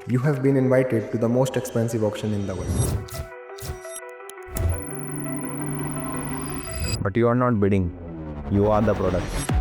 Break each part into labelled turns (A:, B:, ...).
A: You have been invited to the most expensive auction in the world.
B: But you are not bidding, you are the product.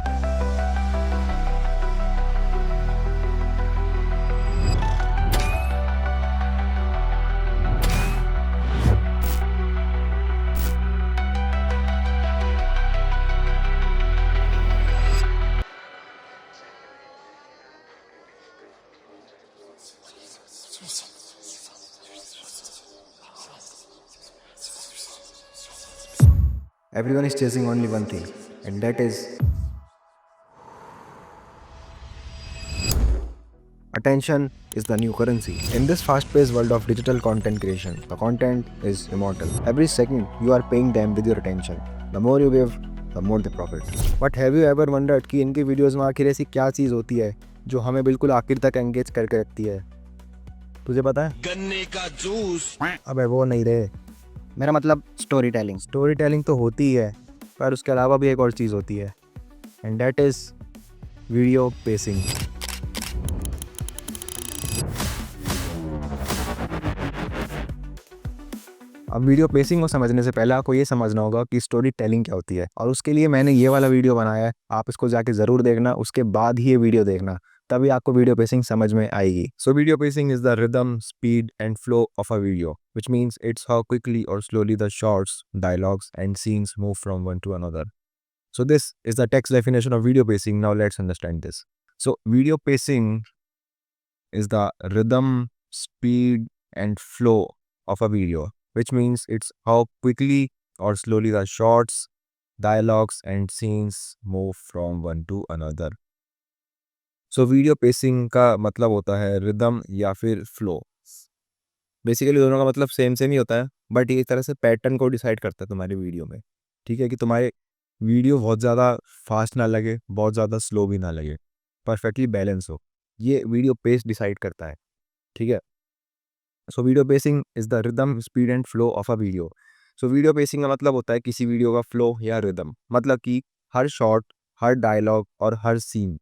A: Everyone is chasing only one thing, and that is attention is the new currency. In this fast-paced world of digital content creation, the content is immortal. Every second, you are paying them with your attention. The more you give, the more they profit. But have you ever wondered कि इनकी videos में आखिर ऐसी क्या चीज़ होती है जो हमें बिल्कुल आखिर तक एंगेज करके रखती है? तुझे पता है?
C: गन्ने का जूस।
A: अबे वो नहीं रे।
D: मेरा मतलब स्टोरी टेलिंग।
A: स्टोरी टेलिंग तो होती ही है, पर उसके अलावा भी एक और चीज़ होती है, and that is video pacing. अब वीडियो पेसिंग को समझने से पहले आपको ये समझना होगा कि स्टोरी टेलिंग क्या होती है, और उसके लिए मैंने ये वाला वीडियो बनाया है। आप इसको जाके ज़रूर देखना, उसके बाद ही ये वीडियो देखना, तभी आपको वीडियो पेसिंग समझ में आएगी। So video pacing is the rhythm, speed and flow of a video, which means it's how quickly और slowly the shots, dialogues and scenes move from one to another. So this is the text definition of video pacing. Now let's understand this. So video pacing is the rhythm, speed and flow of a video, which means it's how quickly or slowly the shots, dialogues and scenes move from one to another. So video pacing का मतलब होता है rhythm या फिर flow. Basically दोनों का मतलब same same ही होता है, बट ये एक तरह से पैटर्न को डिसाइड करता है तुम्हारी वीडियो में. ठीक है, कि तुम्हारे वीडियो बहुत ज़्यादा फास्ट ना लगे, बहुत ज़्यादा स्लो भी ना लगे, परफेक्टली बैलेंस हो. ये वीडियो पेस डिसाइड करता है. ठीक है. सो video pacing is the rhythm, speed and flow of a video. So video pacing का मतलब होता है किसी वीडियो का फ्लो या रिदम, मतलब कि हर शॉट, हर डायलॉग और हर सीन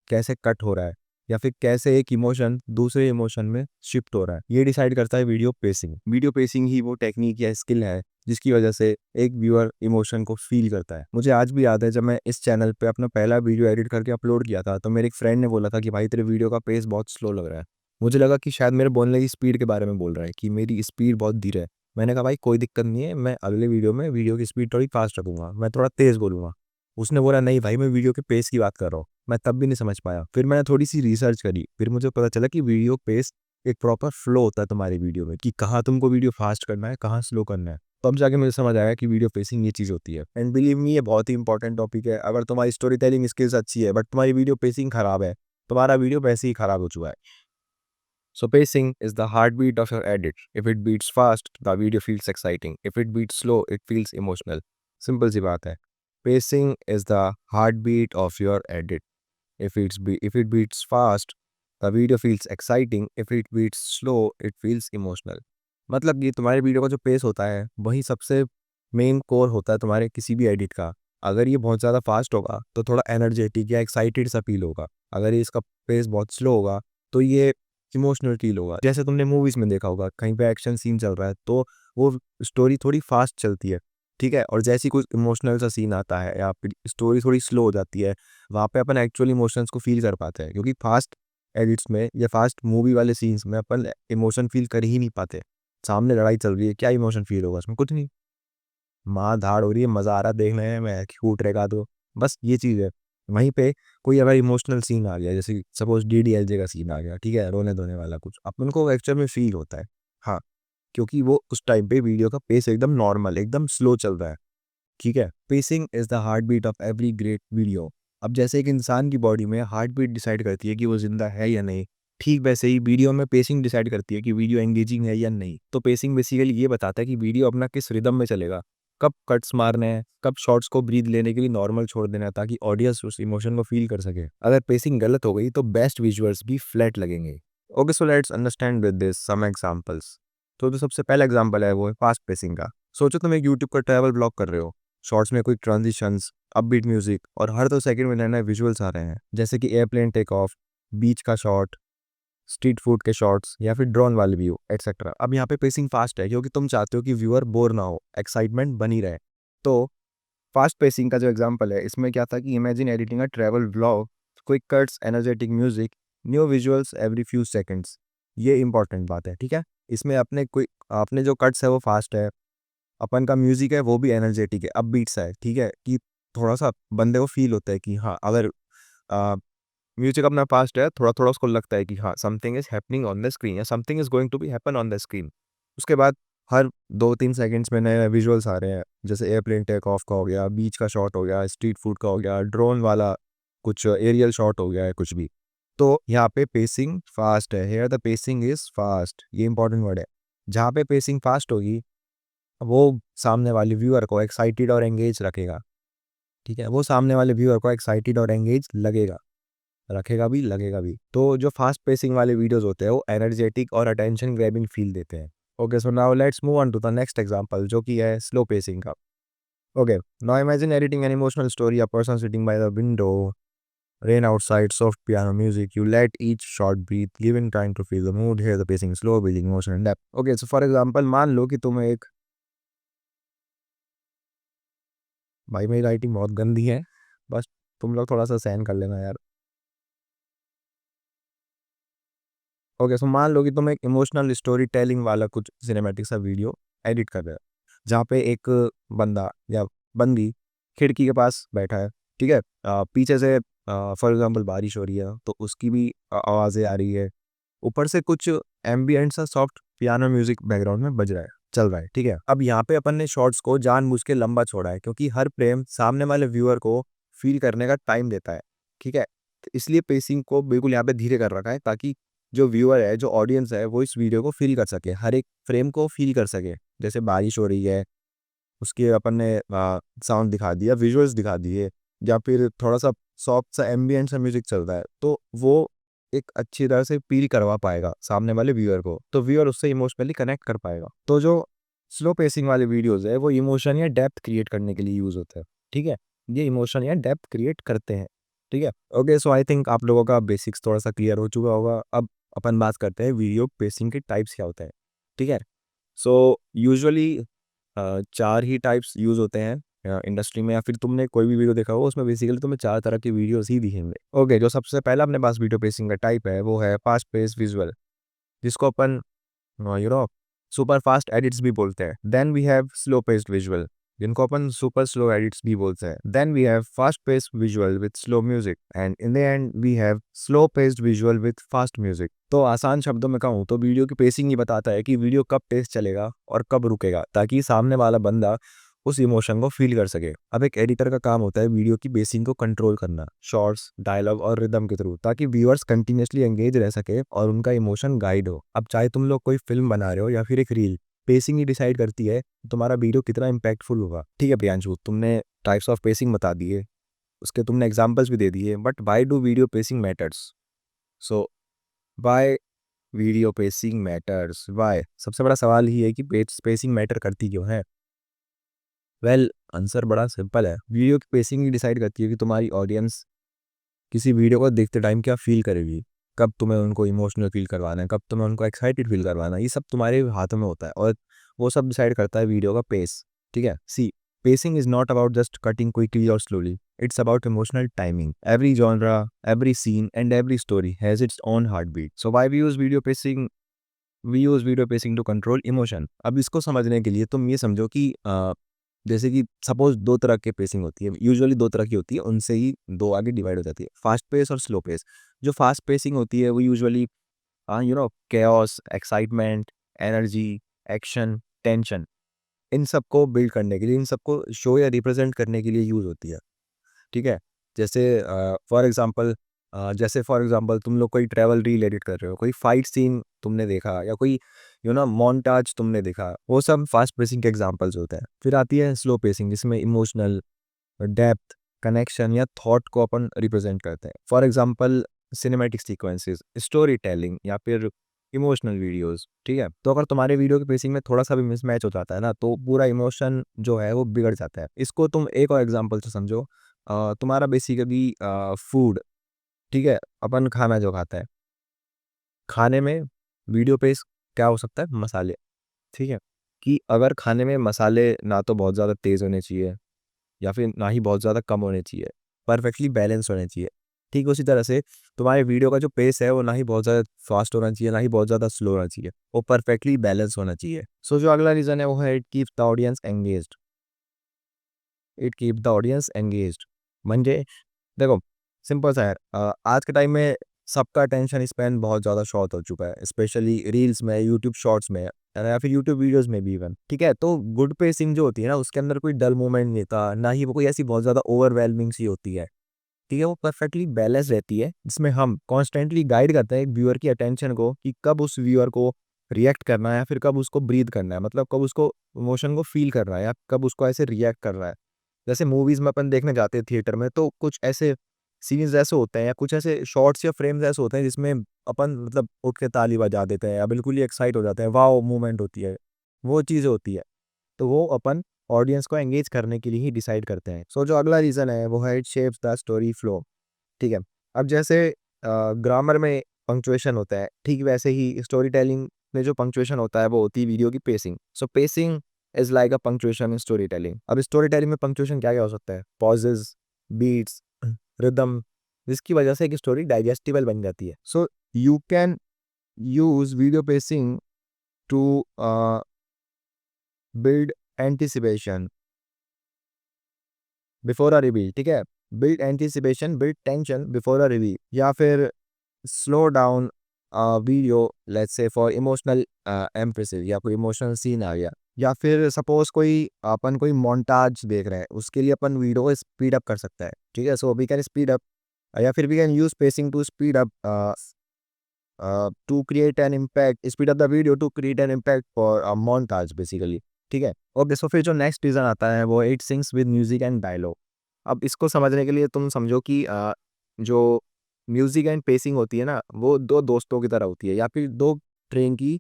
A: कैसे कट हो रहा है, या फिर कैसे एक इमोशन दूसरे इमोशन में शिफ्ट हो रहा है, ये डिसाइड करता है वीडियो पेसिंग. वीडियो पेसिंग ही वो टेक्निक या स्किल है जिसकी वजह से एक व्यूअर इमोशन को फील करता है. मुझे आज भी याद है, जब मैं इस चैनल पे अपना पहला वीडियो एडिट करके अपलोड किया था, तो मेरे एक फ्रेंड ने बोला था कि भाई तेरे वीडियो का पेस बहुत स्लो लग रहा है. मुझे लगा कि शायद मेरे बोलने की स्पीड के बारे में बोल रहा है, कि मेरी स्पीड बहुत धीरे है. मैंने कहा भाई कोई दिक्कत नहीं है, मैं अगले वीडियो में वीडियो की स्पीड थोड़ी फास्ट रखूंगा, मैं थोड़ा तेज़ बोलूँगा. उसने बोला नहीं भाई, मैं वीडियो के पेस की बात कर रहा हूँ. मैं तब भी नहीं समझ पाया. फिर मैंने थोड़ी सी रिसर्च करी, फिर मुझे पता चला कि वीडियो पेस एक प्रॉपर फ्लो होता है तुम्हारी वीडियो में, कि कहाँ तुमको वीडियो फास्ट करना है, कहाँ स्लो करना है. तब जाके मुझे समझ आया कि वीडियो पेसिंग ये चीज़ होती है. एंड बिलीव मी, ये बहुत ही इंपॉर्टेंट टॉपिक है. अगर तुम्हारी स्टोरी टेलिंग स्किल्स अच्छी है बट तुम्हारी वीडियो पेसिंग खराब है, तुम्हारा वीडियो वैसे ही खराब हो चुका है. So pacing is the heartbeat of your edit. If it beats fast, the video feels exciting. If it beats slow, it feels emotional. Simple सी बात है. Pacing is the heartbeat of your edit. If it beats fast, the video feels exciting. If it beats slow, it feels emotional. मतलब कि तुम्हारे video का जो pace होता है वही सबसे मेन कोर होता है तुम्हारे किसी भी एडिट का. अगर ये बहुत ज़्यादा फास्ट होगा तो थोड़ा एनर्जेटिक या एक्साइटेड सा फील होगा. अगर ये इसका पेस बहुत स्लो होगा तो ये इमोशनल फील होगा. जैसे तुमने मूवीज़ में देखा होगा, कहीं पे एक्शन सीन चल रहा है तो वो स्टोरी थोड़ी फास्ट चलती है. ठीक है, और जैसे ही कुछ इमोशनल सा सीन आता है या फिर स्टोरी थोड़ी स्लो हो जाती है, वहाँ पे अपन एक्चुअल इमोशंस को फील कर पाते हैं, क्योंकि फास्ट एडिट्स में या फास्ट मूवी वाले सीन्स में अपन इमोशन फील कर ही नहीं पाते. सामने लड़ाई चल रही है, क्या इमोशन फील होगा उसमें? कुछ नहीं. मार धाड़ हो रही है, मज़ा आ रहा है देखने में, कूट रहेगा तो बस ये चीज़ है. वहीं पे कोई अगर इमोशनल सीन आ गया, जैसे सपोज डीडीएलजे का सीन आ गया, ठीक है, रोने धोने वाला कुछ, अपन को एक्चुअल में फील होता है. हाँ, क्योंकि वो उस टाइम पे वीडियो का पेस एकदम नॉर्मल, एकदम स्लो चल रहा है. ठीक है. Pacing is the heart beat of every great video. अब जैसे एक इंसान की बॉडी में हार्ट बीट डिसाइड करती है कि वो जिंदा है या नहीं, ठीक वैसे ही वीडियो में पेसिंग डिसाइड करती है कि वीडियो एंगेजिंग है या नहीं. तो पेसिंग बेसिकली ये बताता है कि वीडियो अपना किस रिदम में चलेगा, कब कट्स मारने हैं, कब शॉट्स को ब्रीथ लेने के लिए नॉर्मल छोड़ देना है, ताकि ऑडियंस उस इमोशन को फील कर सके. अगर पेसिंग गलत हो गई तो बेस्ट विजुअल्स भी फ्लैट लगेंगे. Okay, so let's understand with this some examples. तो जो सबसे पहला एग्जांपल है वो है फास्ट पेसिंग का. सोचो तुम एक यूट्यूब का ट्रैवल ब्लॉग कर रहे हो. शॉर्ट्स में कोई ट्रांजिशंस, अपबीट म्यूजिक और हर 2 सेकंड में नए नए विजुअल्स आ रहे हैं, जैसे कि एयरप्लेन टेक ऑफ, बीच का शॉट, स्ट्रीट फूड के शॉट्स या फिर ड्रोन वाले व्यू एटसेट्रा। अब यहाँ पे पेसिंग फास्ट है क्योंकि तुम चाहते हो कि व्यूअर बोर ना हो, एक्साइटमेंट बनी रहे। तो फास्ट पेसिंग का जो एग्जांपल है इसमें क्या था कि imagine editing a travel vlog, quick cuts, energetic music, new visuals every few seconds. ये इंपॉर्टेंट बात है, ठीक है। इसमें अपने क्विक अपने जो कट्स है वो फास्ट है, अपन का म्यूजिक है वो भी एनर्जेटिक है, अपबीट्स है, ठीक है, कि थोड़ा सा बंदे को फील होता है कि हाँ, अगर म्यूजिक अपना फास्ट है, थोड़ा थोड़ा उसको लगता है कि हाँ something is happening on the screen या something is going to be happen on the screen. उसके बाद हर 2-3 सेकंड्स में नए नए विजुअल्स आ रहे हैं, जैसे एयरप्लेन टेक ऑफ का हो गया, बीच का शॉट हो गया, स्ट्रीट फूड का हो गया, ड्रोन वाला कुछ एरियल शॉट हो गया है, कुछ भी। तो यहाँ पे पेसिंग फास्ट है, here the pacing is fast, ये इंपॉर्टेंट वर्ड है। जहाँ पे पेसिंग फास्ट होगी वो सामने वाले व्यूअर को एक्साइटेड और एंगेज रखेगा, ठीक है, वो सामने वाले व्यूअर को एक्साइटेड और एंगेज लगेगा, रखेगा भी, लगेगा भी। तो जो फास्ट पेसिंग वाले वीडियोस होते हैं वो एनर्जेटिक और अटेंशन ग्रैबिंग फील देते हैं। Okay, so now let's move on to the next example जो कि है स्लो पेसिंग का। Okay, now imagine editing an emotional story, a person sitting by the window, rain outside, soft piano music, you let each shot breathe, giving time to feel the mood, hear the pacing slow, building emotion and depth. Okay, so for example, मान लो कि तुम एक, भाई मेरी writing बहुत गंदी है, बस तुम लोग थोड़ा सा सहन कर लेना यार। ओके, सो मान लो कि तुम एक इमोशनल स्टोरी टेलिंग वाला कुछ सिनेमैटिक सा वीडियो एडिट कर रहे हो, जहाँ पे एक बंदा या बंदी खिड़की के पास बैठा है, ठीक है, पीछे से फॉर एग्जांपल बारिश हो रही है तो उसकी भी आवाज़ें आ रही है, ऊपर से कुछ एम्बियंट सा सॉफ्ट पियानो म्यूजिक बैकग्राउंड में बज रहा है, चल रहा है, ठीक है। अब यहाँ पे अपन ने शॉर्ट्स को जानबूझ के लंबा छोड़ा है क्योंकि हर फ्रेम सामने वाले व्यूअर को फील करने का टाइम देता है, ठीक है। तो इसलिए पेसिंग को बिल्कुल यहाँ पे धीरे कर रखा है ताकि जो व्यूअर है, जो ऑडियंस है, वो इस वीडियो को फील कर सके, हर एक फ्रेम को फील कर सके। जैसे बारिश हो रही है, उसके अपन ने साउंड दिखा दिया, विजुअल्स दिखा दिए, या फिर थोड़ा सा सॉफ्ट सा एम्बियंट सा म्यूजिक चल रहा है, तो वो एक अच्छी तरह से फील करवा पाएगा सामने वाले व्यूअर को, तो व्यूअर उससे इमोशनली कनेक्ट कर पाएगा। तो जो स्लो पेसिंग वाले वीडियोस है वो इमोशन या डेप्थ क्रिएट करने के लिए यूज होते हैं, ठीक है, ये इमोशन या डेप्थ क्रिएट करते हैं, ठीक है। ओके, सो आई थिंक आप लोगों का बेसिक्स थोड़ा सा क्लियर हो चुका होगा। अब अपन बात करते हैं वीडियो पेसिंग के टाइप्स क्या होते हैं, ठीक है। सो यूजुअली 4 ही टाइप्स यूज़ होते हैं इंडस्ट्री में, या फिर तुमने कोई भी वीडियो देखा हो उसमें बेसिकली तुम्हें 4 तरह की वीडियोस ही दिखेंगे। ओके, जो सबसे पहला अपने पास वीडियो पेसिंग का टाइप है वो है फास्ट पेस विजुअल, जिसको अपन you know super fast edits भी बोलते हैं। Then we have slow paced visual, जिनको अपन सुपर स्लो एडिट्स भी बोलते हैं। Then we have fast paced visual with slow music, and in the end we have slow paced visual with fast music. तो आसान शब्दों में कहूँ तो वीडियो की पेसिंग ही बताता है कि वीडियो कब तेज चलेगा और कब रुकेगा, ताकि सामने वाला बंदा उस इमोशन को फील कर सके। अब एक एडिटर का काम होता है वीडियो की पेसिंग को कंट्रोल करना, शॉर्ट्स, डायलॉग और रिदम के थ्रू, ताकि व्यूअर्स कंटिन्यूअसली एंगेज रह सके और उनका इमोशन गाइड हो। अब चाहे तुम लोग कोई फिल्म बना रहे हो या फिर एक रील, पेसिंग ही डिसाइड करती है तुम्हारा वीडियो कितना इम्पैक्टफुल होगा। ठीक है प्रियांशु, तुमने टाइप्स ऑफ पेसिंग बता दिए, उसके तुमने एग्जाम्पल्स भी दे दिए, but why do video pacing matters? So why video pacing matters, why? सबसे बड़ा सवाल ही है कि पेसिंग मैटर करती क्यों है। वेल, आंसर बड़ा सिंपल है। वीडियो की पेसिंग ही डिसाइड करती है कि तुम्हारी ऑडियंस किसी वीडियो को देखते टाइम क्या फील करेगी, कब तुम्हें उनको इमोशनल फील करवाना है, कब तुम्हें उनको एक्साइटेड फील करवाना है, ये सब तुम्हारे हाथों में होता है और वो सब डिसाइड करता है वीडियो का पेस। ठीक है, see, pacing is not about just cutting quickly और slowly, it's about emotional timing. Every genre, every scene and every story has its own heart beat. So why we use video pacing? We use video pacing to control emotion. अब इसको समझने के लिए तुम ये समझो कि जैसे कि सपोज 2 तरह के पेसिंग होती है, यूजुअली 2 तरह की होती है, उनसे ही 2 आगे डिवाइड हो जाती है, फास्ट पेस और स्लो पेस। जो फास्ट पेसिंग होती है वो usually chaos, excitement, energy, action, tension, इन सबको बिल्ड करने के लिए, इन सबको शो या रिप्रेजेंट करने के लिए यूज होती है। ठीक है, जैसे फॉर एग्जांपल तुम लोग कोई ट्रैवल रील एडिट कर रहे हो, कोई फाइट सीन तुमने देखा या कोई मोन्टाज तुमने देखा, वो सब फास्ट पेसिंग के एग्जांपल्स होते हैं। फिर आती है स्लो पेसिंग, जिसमें इमोशनल डेप्थ, कनेक्शन या थॉट को अपन रिप्रेजेंट करते हैं। For example cinematic sequences, story telling या फिर इमोशनल वीडियोस। ठीक है, तो अगर तुम्हारे वीडियो की पेसिंग में थोड़ा सा भी मिसमैच हो जाता है ना, तो पूरा इमोशन जो है वो बिगड़ जाता है। इसको तुम एक और एग्जांपल से समझो, तुम्हारा बेसिकली फूड, ठीक है, अपन खाना जो खाता है, खाने में वीडियो पेस क्या हो सकता है? मसाले, ठीक है? कि अगर खाने में मसाले ना तो बहुत ज़्यादा तेज़ होने चाहिए या फिर ना ही बहुत ज़्यादा कम होने चाहिए, परफेक्टली बैलेंस होने चाहिए। ठीक उसी तरह से तुम्हारे वीडियो का जो पेस है वो ना ही बहुत ज़्यादा फास्ट होना चाहिए, ना ही बहुत ज़्यादा स्लो होना चाहिए, वो परफेक्टली बैलेंस होना चाहिए। सो जो अगला रीज़न है वो है it keeps the audience engaged. It keep the audience engaged म्हणजे देखो सिंपल सा है, आज के टाइम में सबका अटेंशन स्पैन बहुत ज़्यादा शॉर्ट हो चुका है, स्पेशली रील्स में, यूट्यूब शॉर्ट्स में या फिर यूट्यूब वीडियोस में भी इवन, ठीक है? तो गुड पेसिंग जो होती है ना उसके अंदर कोई डल मोमेंट नहीं था, ना ही वो कोई ऐसी बहुत ज़्यादा ओवरवेलमिंग सी होती है, ठीक है? वो परफेक्टली बैलेंस रहती है जिसमें हम कॉन्स्टेंटली गाइड करते हैं एक व्यूअर की अटेंशन को कि कब उस व्यूअर को रिएक्ट करना है या फिर कब उसको ब्रीथ करना है, मतलब कब उसको इमोशन को फील करना है या कब उसको ऐसे रिएक्ट करना है। जैसे मूवीज़ में अपन देखने जाते हैं थिएटर में तो कुछ ऐसे सीन्स ऐसे होते हैं या कुछ ऐसे शॉट्स या फ्रेम्स ऐसे होते हैं जिसमें अपन मतलब उठ के ताली बजा देते हैं या बिल्कुल ही एक्साइट हो जाते हैं, वाओ मूवमेंट होती है, वो चीज़ें होती है। तो वो अपन ऑडियंस को एंगेज करने के लिए ही डिसाइड करते हैं। सो जो अगला रीज़न है वो है it shapes the story flow, ठीक है? अब जैसे ग्रामर में पंक्चुएशन होता है, ठीक वैसे ही स्टोरी टेलिंग में जो पंक्चुएशन होता है वो होती है वीडियो की pacing. So pacing is like a punctuation in story telling. अब स्टोरी टेलिंग में पंक्चुएशन क्या-क्या हो सकता है? पॉजेज़, बीट्स, रिदम, जिसकी वजह से एक स्टोरी डाइजेस्टिबल बन जाती है। So you can use video pacing to build anticipation before a reveal, ठीक है? Build anticipation, build tension before a reveal या फिर slow down video let's say for emotional emphasis या कोई इमोशनल सीन आ गया या फिर सपोज कोई अपन कोई मोन्टाज देख रहे हैं उसके लिए अपन वीडियो को स्पीड अप कर सकता है, ठीक है? So we can speed up या फिर we can use pacing to speed up to create an impact, speed up the video to create an impact for a montage basically, ठीक है? ओके, सो फिर जो नेक्स्ट रीजन आता है वो it syncs with music and dialogue. अब इसको समझने के लिए तुम समझो कि जो म्यूजिक एंड पेसिंग होती है ना वो दो दोस्तों की तरह होती है या फिर दो ट्रेन की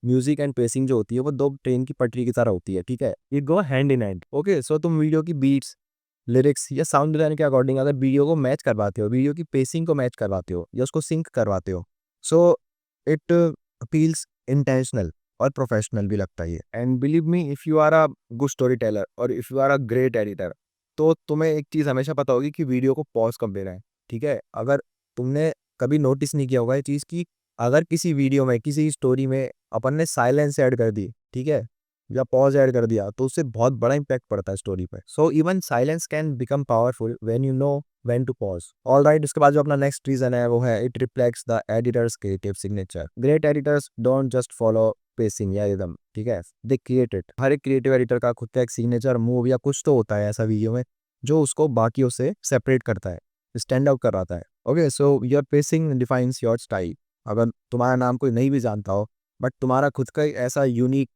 A: म्यूजिक एंड पेसिंग जो होती है वो दो ट्रेन की पटरी की तरह होती है, ठीक है? ये go hand in hand. Okay, so तुम वीडियो की बीट्स, लिरिक्स या साउंड डिजाइन के अकॉर्डिंग अगर वीडियो को मैच करवाते हो, वीडियो की पेसिंग को मैच करवाते हो या उसको सिंक करवाते हो, सो इट फील्स इंटेंशनल और प्रोफेशनल भी लगता है ये। And believe me if you are a good story teller और if you are a great editor तो तुम्हें एक चीज़ हमेशा पता होगी कि वीडियो को पॉज कब देना है, ठीक है? अगर तुमने कभी नोटिस नहीं किया होगा ये चीज़ कि अगर किसी वीडियो में, किसी स्टोरी में अपन ने साइलेंस ऐड कर दी, ठीक है? या पॉज ऐड कर दिया तो उससे बहुत बड़ा इम्पैक्ट पड़ता है स्टोरी पे। So even silence can become powerful when you know when to pause. Alright, इसके बाद जो अपना नेक्स्ट रीजन है वो है it reflects the editor's creative signature. Great editors don't just follow pacing या रिदम, ठीक है? They create it. हर एक क्रिएटिव एडिटर का खुद का एक सिग्नेचर मूव या कुछ तो होता है ऐसा वीडियो में जो उसको बाकियों से सेपरेट करता है, स्टैंड आउट कराता है। Okay, so your pacing defines your style. अगर तुम्हारा नाम कोई नहीं भी जानता हो बट तुम्हारा खुद का एक ऐसा यूनिक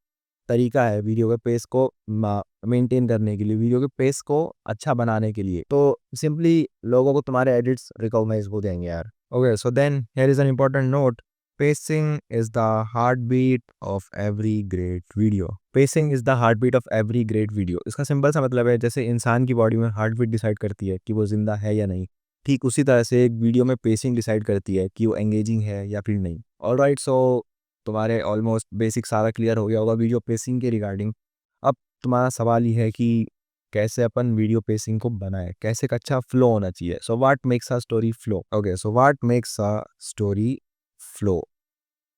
A: तरीका है वीडियो के पेस को मेंटेन करने के लिए, वीडियो के पेस को अच्छा बनाने के लिए, तो सिंपली लोगों को तुम्हारे एडिट्स रिकॉग्नाइज हो जाएंगे यार। Okay, so then here is an important note, pacing is the heart beat of every great video. Pacing is the heart beat of every great video. इसका सिंपल सा मतलब है जैसे इंसान की बॉडी में हार्ट बीट डिसाइड करती है कि वो जिंदा है या नहीं, ठीक उसी तरह से एक वीडियो में पेसिंग डिसाइड करती है कि वो एंगेजिंग है या फिर नहीं। ऑलराइट, सो तुम्हारे ऑलमोस्ट बेसिक सारा क्लियर हो गया होगा वीडियो पेसिंग के रिगार्डिंग। अब तुम्हारा सवाल ये है कि कैसे अपन वीडियो पेसिंग को बनाए, कैसे एक अच्छा फ्लो होना चाहिए। So what makes a story flow? Okay, so what makes a story flow,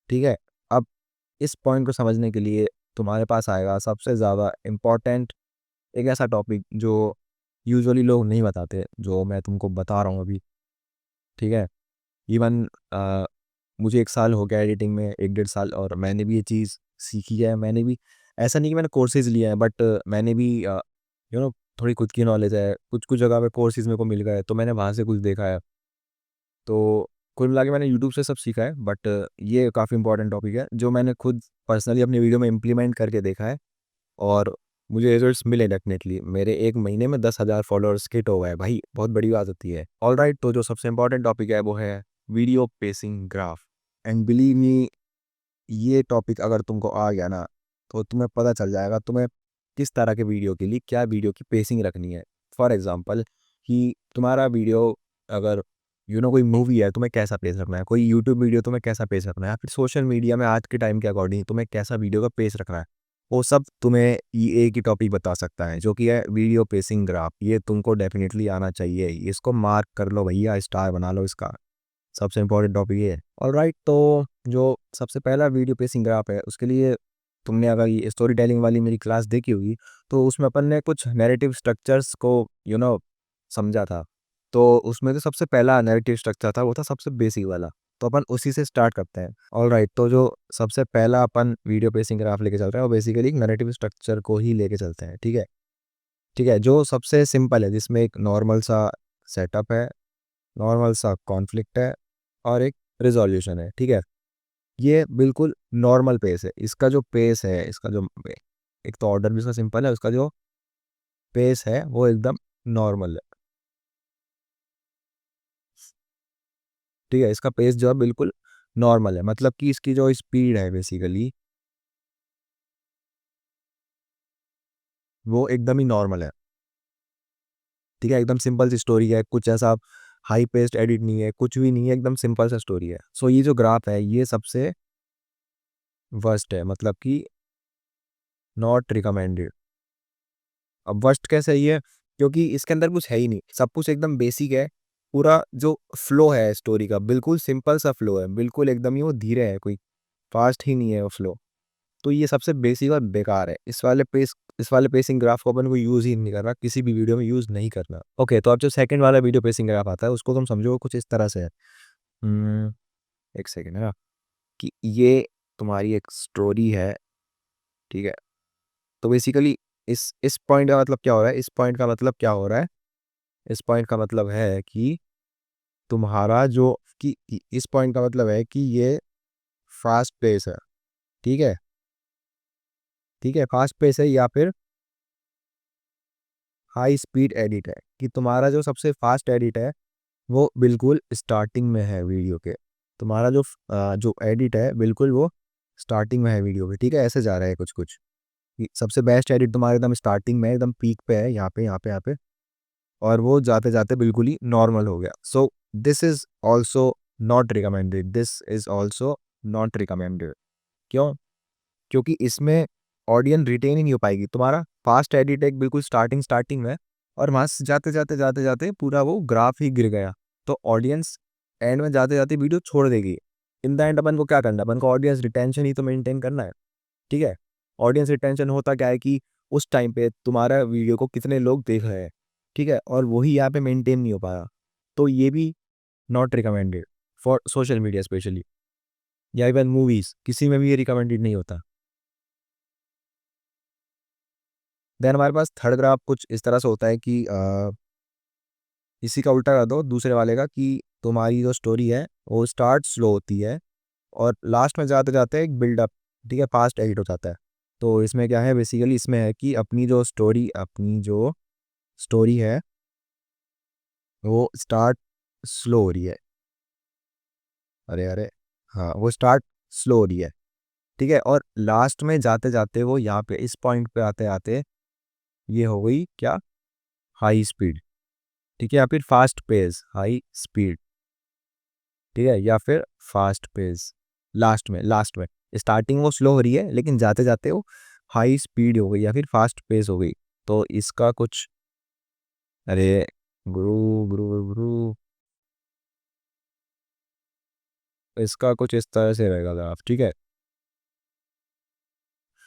A: ठीक है? अब इस पॉइंट को समझने के लिए तुम्हारे पास आएगा सबसे ज़्यादा इम्पोर्टेंट एक ऐसा टॉपिक जो यूजुअली लोग नहीं बताते, जो मैं तुमको बता रहा हूँ अभी, ठीक है? इवन मुझे 1 साल हो गया एडिटिंग में, 1 डेढ़ साल, और मैंने भी ये चीज़ सीखी है। मैंने भी ऐसा नहीं कि मैंने कोर्सेज़ लिए हैं बट मैंने भी यू नो थोड़ी खुद की नॉलेज है। कुछ-कुछ जगह पे कोर्सेज़ मेरे को मिल गए तो मैंने वहाँ से कुछ देखा है। तो कुल मिला के मैंने यूट्यूब से सब सीखा है बट ये काफ़ी इंपॉर्टेंट टॉपिक है जो मैंने खुद पर्सनली अपनी वीडियो में इम्प्लीमेंट करके देखा है और मुझे रिजल्ट्स मिले डेफ़िनेटली। मेरे 1 महीने में 10,000 फॉलोअर्स हिट हो गए भाई, बहुत बड़ी बात होती है। ऑलराइट, तो जो सबसे इम्पोर्टेंट टॉपिक है वो है video pacing graph. And believe मी, ये टॉपिक अगर तुमको आ गया ना तो तुम्हें पता चल जाएगा तुम्हें किस तरह के वीडियो के लिए क्या वीडियो की पेसिंग रखनी है। फॉर एग्जांपल कि तुम्हारा वीडियो अगर कोई मूवी है तुम्हें कैसा पेस रखना है, कोई यूट्यूब वीडियो तुम्हें कैसा पेस रखना है, या फिर सोशल मीडिया में आज के टाइम के अकॉर्डिंग तुम्हें कैसा वीडियो का पेस रखना है, वो सब तुम्हें ये एक ही टॉपिक बता सकता है, जो कि है वीडियो पेसिंग ग्राफ। ये तुमको डेफिनेटली आना चाहिए, इसको मार्क कर लो भैया, स्टार बना लो इसका। सबसे इंपॉर्टेंट टॉपिक ये है। ऑलराइट, तो जो सबसे पहला वीडियो पेसिंग ग्राफ है, उसके लिए तुमने अगर ये स्टोरी टेलिंग वाली मेरी क्लास देखी होगी, तो उसमें अपन ने कुछ नैरेटिव स्ट्रक्चर्स को समझा था। तो उसमें जो सबसे पहला नैरेटिव स्ट्रक्चर था वो था सबसे बेसिक वाला। तो अपन उसी से स्टार्ट करते हैं। ऑलराइट, तो जो सबसे पहला अपन वीडियो पेसिंग ग्राफ लेके चल रहे हैं वो बेसिकली एक नैरेटिव स्ट्रक्चर को ही लेके चलते हैं। ठीक है, ठीक है। जो सबसे सिंपल है, जिसमें एक नॉर्मल सा सेटअप है, नॉर्मल सा कॉन्फ्लिक्ट है और एक रिजोल्यूशन है। ठीक है, ये बिल्कुल नॉर्मल पेस है। इसका जो पेस है, इसका जो एक तो ऑर्डर भी इसका सिंपल है, उसका जो पेस है वो एकदम नॉर्मल है। ठीक है, इसका पेस जो है बिल्कुल नॉर्मल है, मतलब कि इसकी जो स्पीड है बेसिकली वो एकदम ही नॉर्मल है। ठीक है, एकदम सिंपल सी स्टोरी है, कुछ ऐसा हाई पेस्ड एडिट नहीं है, कुछ भी नहीं है, एकदम सिंपल सा स्टोरी है। सो ये जो ग्राफ है ये सबसे वर्स्ट है, मतलब कि नॉट रिकमेंडेड। अब वर्स्ट कैसे है ये, क्योंकि इसके अंदर कुछ है ही नहीं, सब कुछ एकदम बेसिक है। पूरा जो फ्लो है स्टोरी का बिल्कुल सिंपल सा फ्लो है, बिल्कुल एकदम ही वो धीरे है, कोई फास्ट ही नहीं है वो फ्लो। तो ये सबसे बेसिक और बेकार है। इस वाले पेसिंग ग्राफ को अपन को यूज़ ही नहीं करना, किसी भी वीडियो में यूज़ नहीं करना। ओके, तो अब जो सेकंड वाला वीडियो पेसिंग ग्राफ आता है उसको तुम समझो कुछ इस तरह से है। हम्म, एक सेकंड है ना, कि ये तुम्हारी एक स्टोरी है। ठीक है, तो बेसिकली इस पॉइंट का मतलब क्या हो रहा है, इस पॉइंट का मतलब क्या हो रहा है, इस पॉइंट का मतलब है कि तुम्हारा जो इस पॉइंट का मतलब है कि ये फास्ट पेस है। ठीक है, ठीक है, फास्ट पेस है या फिर हाई स्पीड एडिट है, कि तुम्हारा जो सबसे फास्ट एडिट है वो बिल्कुल स्टार्टिंग में है वीडियो के। तुम्हारा जो एडिट है बिल्कुल वो स्टार्टिंग में है वीडियो के। ठीक है, ऐसे जा रहा है कुछ कुछ, कि सबसे बेस्ट एडिट तुम्हारा एकदम स्टार्टिंग में, एकदम पीक पे है, यहाँ पे, और वो जाते जाते बिल्कुल ही नॉर्मल हो गया। So this is also not recommended, this is also not recommended. क्यों? क्योंकि इसमें ऑडियंस रिटेन ही नहीं हो पाएगी। तुम्हारा फास्ट एडिट एक बिल्कुल स्टार्टिंग स्टार्टिंग में, और वहाँ से जाते जाते पूरा वो ग्राफ ही गिर गया, तो ऑडियंस एंड में जाते जाते वीडियो छोड़ देगी। इन द एंड अपन को क्या करना है, अपन को ऑडियंस रिटेंशन ही तो मेंटेन करना है। ठीक है, ऑडियंस रिटेंशन होता क्या है कि उस टाइम पे तुम्हारा वीडियो को कितने लोग देख रहे हैं। ठीक है, और वही यहाँ पे मेंटेन नहीं हो पाया, तो ये भी not recommended for social media specially, या इवन मूवीज, किसी में भी ये रिकमेंडेड नहीं होता। देन हमारे पास थर्ड ग्राफ कुछ इस तरह से होता है कि इसी का उल्टा कर दो दूसरे वाले का, कि तुम्हारी जो स्टोरी है वो स्टार्ट स्लो होती है और लास्ट में जाते जाते एक बिल्डअप, ठीक है, फास्ट एडिट हो जाता है। तो इसमें क्या है, बेसिकली इसमें है कि अपनी जो स्टोरी है वो स्टार्ट स्लो हो रही है। अरे अरे, हाँ, वो स्टार्ट स्लो हो रही है। ठीक है, और लास्ट में जाते जाते वो यहाँ पे इस पॉइंट पे आते आते ये हो गई क्या, हाई स्पीड। ठीक है, या फिर फास्ट पेस, हाई स्पीड। ठीक है, या फिर फास्ट पेस। लास्ट में स्टार्टिंग वो स्लो हो रही है, लेकिन जाते जाते वो हाई स्पीड हो गई या फिर फास्ट पेस हो गई। तो इसका कुछ, अरे गुरु गुरु गुरु, इसका कुछ इस तरह से रहेगा ग्राफ। ठीक है,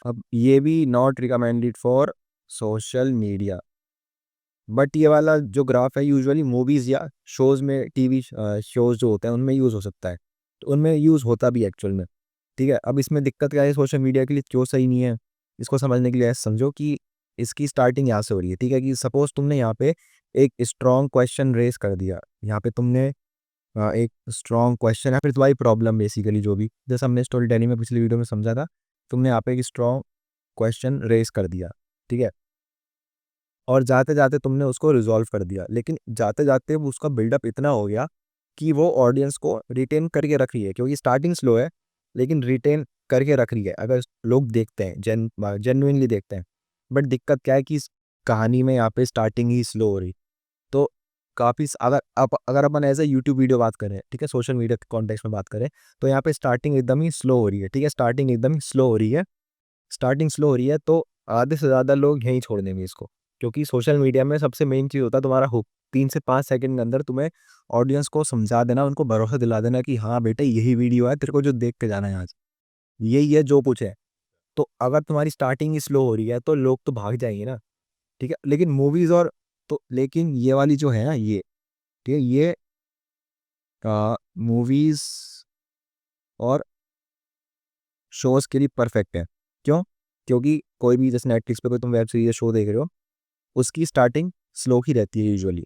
A: अब ये भी not recommended for social media, but ये वाला जो ग्राफ है यूजुअली मूवीज या शोज में, टीवी शोज जो होते हैं उनमें यूज हो सकता है, तो उनमें यूज होता भी एक्चुअल में। ठीक है, अब इसमें दिक्कत क्या है, सोशल मीडिया के लिए क्यों सही नहीं है, इसको समझने के लिए ऐसे समझो कि इसकी स्टार्टिंग यहाँ से हो रही है। ठीक है, कि सपोज तुमने यहाँ पे एक स्ट्रॉन्ग क्वेश्चन रेस कर दिया, यहाँ पे तुमने एक स्ट्रॉन्ग क्वेश्चन या फिर तुम्हारी प्रॉब्लम बेसिकली जो भी, जैसे हमने स्टोरी टेलिंग में पिछली वीडियो में समझा था, तुमने यहाँ पे एक स्ट्रॉन्ग क्वेश्चन रेस कर दिया। ठीक है, और जाते जाते तुमने उसको रिजॉल्व कर दिया, लेकिन जाते जाते वो उसका बिल्डअप इतना हो गया कि वो ऑडियंस को रिटेन करके रख रही है, क्योंकि स्टार्टिंग स्लो है लेकिन रिटेन करके रख रही है, अगर लोग देखते हैं, जेन्युइनली देखते हैं। बट दिक्कत क्या है कि इस कहानी में यहाँ पे स्टार्टिंग ही स्लो हो रही, तो काफ़ी अगर अपन एज ए यूट्यूब वीडियो बात करें, ठीक है, सोशल मीडिया के कॉन्टेक्स्ट में बात करें, तो यहाँ पे स्टार्टिंग एकदम ही स्लो हो रही है, ठीक है, स्टार्टिंग एकदम ही स्लो हो रही है, स्टार्टिंग स्लो हो रही है, तो आधे से ज़्यादा लोग यहीं छोड़ देंगे इसको, क्योंकि सोशल मीडिया में सबसे मेन चीज़ होता है तुम्हारा हुक। 3 से 5 सेकंड के अंदर तुम्हें ऑडियंस को समझा देना, उनको भरोसा दिला देना कि हाँ बेटा यही वीडियो है, तेरे को जो देख के जाना है आज, यही है जो कुछ है। तो अगर तुम्हारी स्टार्टिंग ही स्लो हो रही है तो लोग तो भाग जाएंगे ना, ठीक है। लेकिन मूवीज़ और तो लेकिन ये वाली जो है ना, ये ठीक है, ये मूवीज़ और शोज़ के लिए परफेक्ट है। क्यों? क्योंकि कोई भी जैसे नेटफ्लिक्स पे कोई तुम वेब सीरीज या शो देख रहे हो, उसकी स्टार्टिंग स्लो ही रहती है यूजुअली,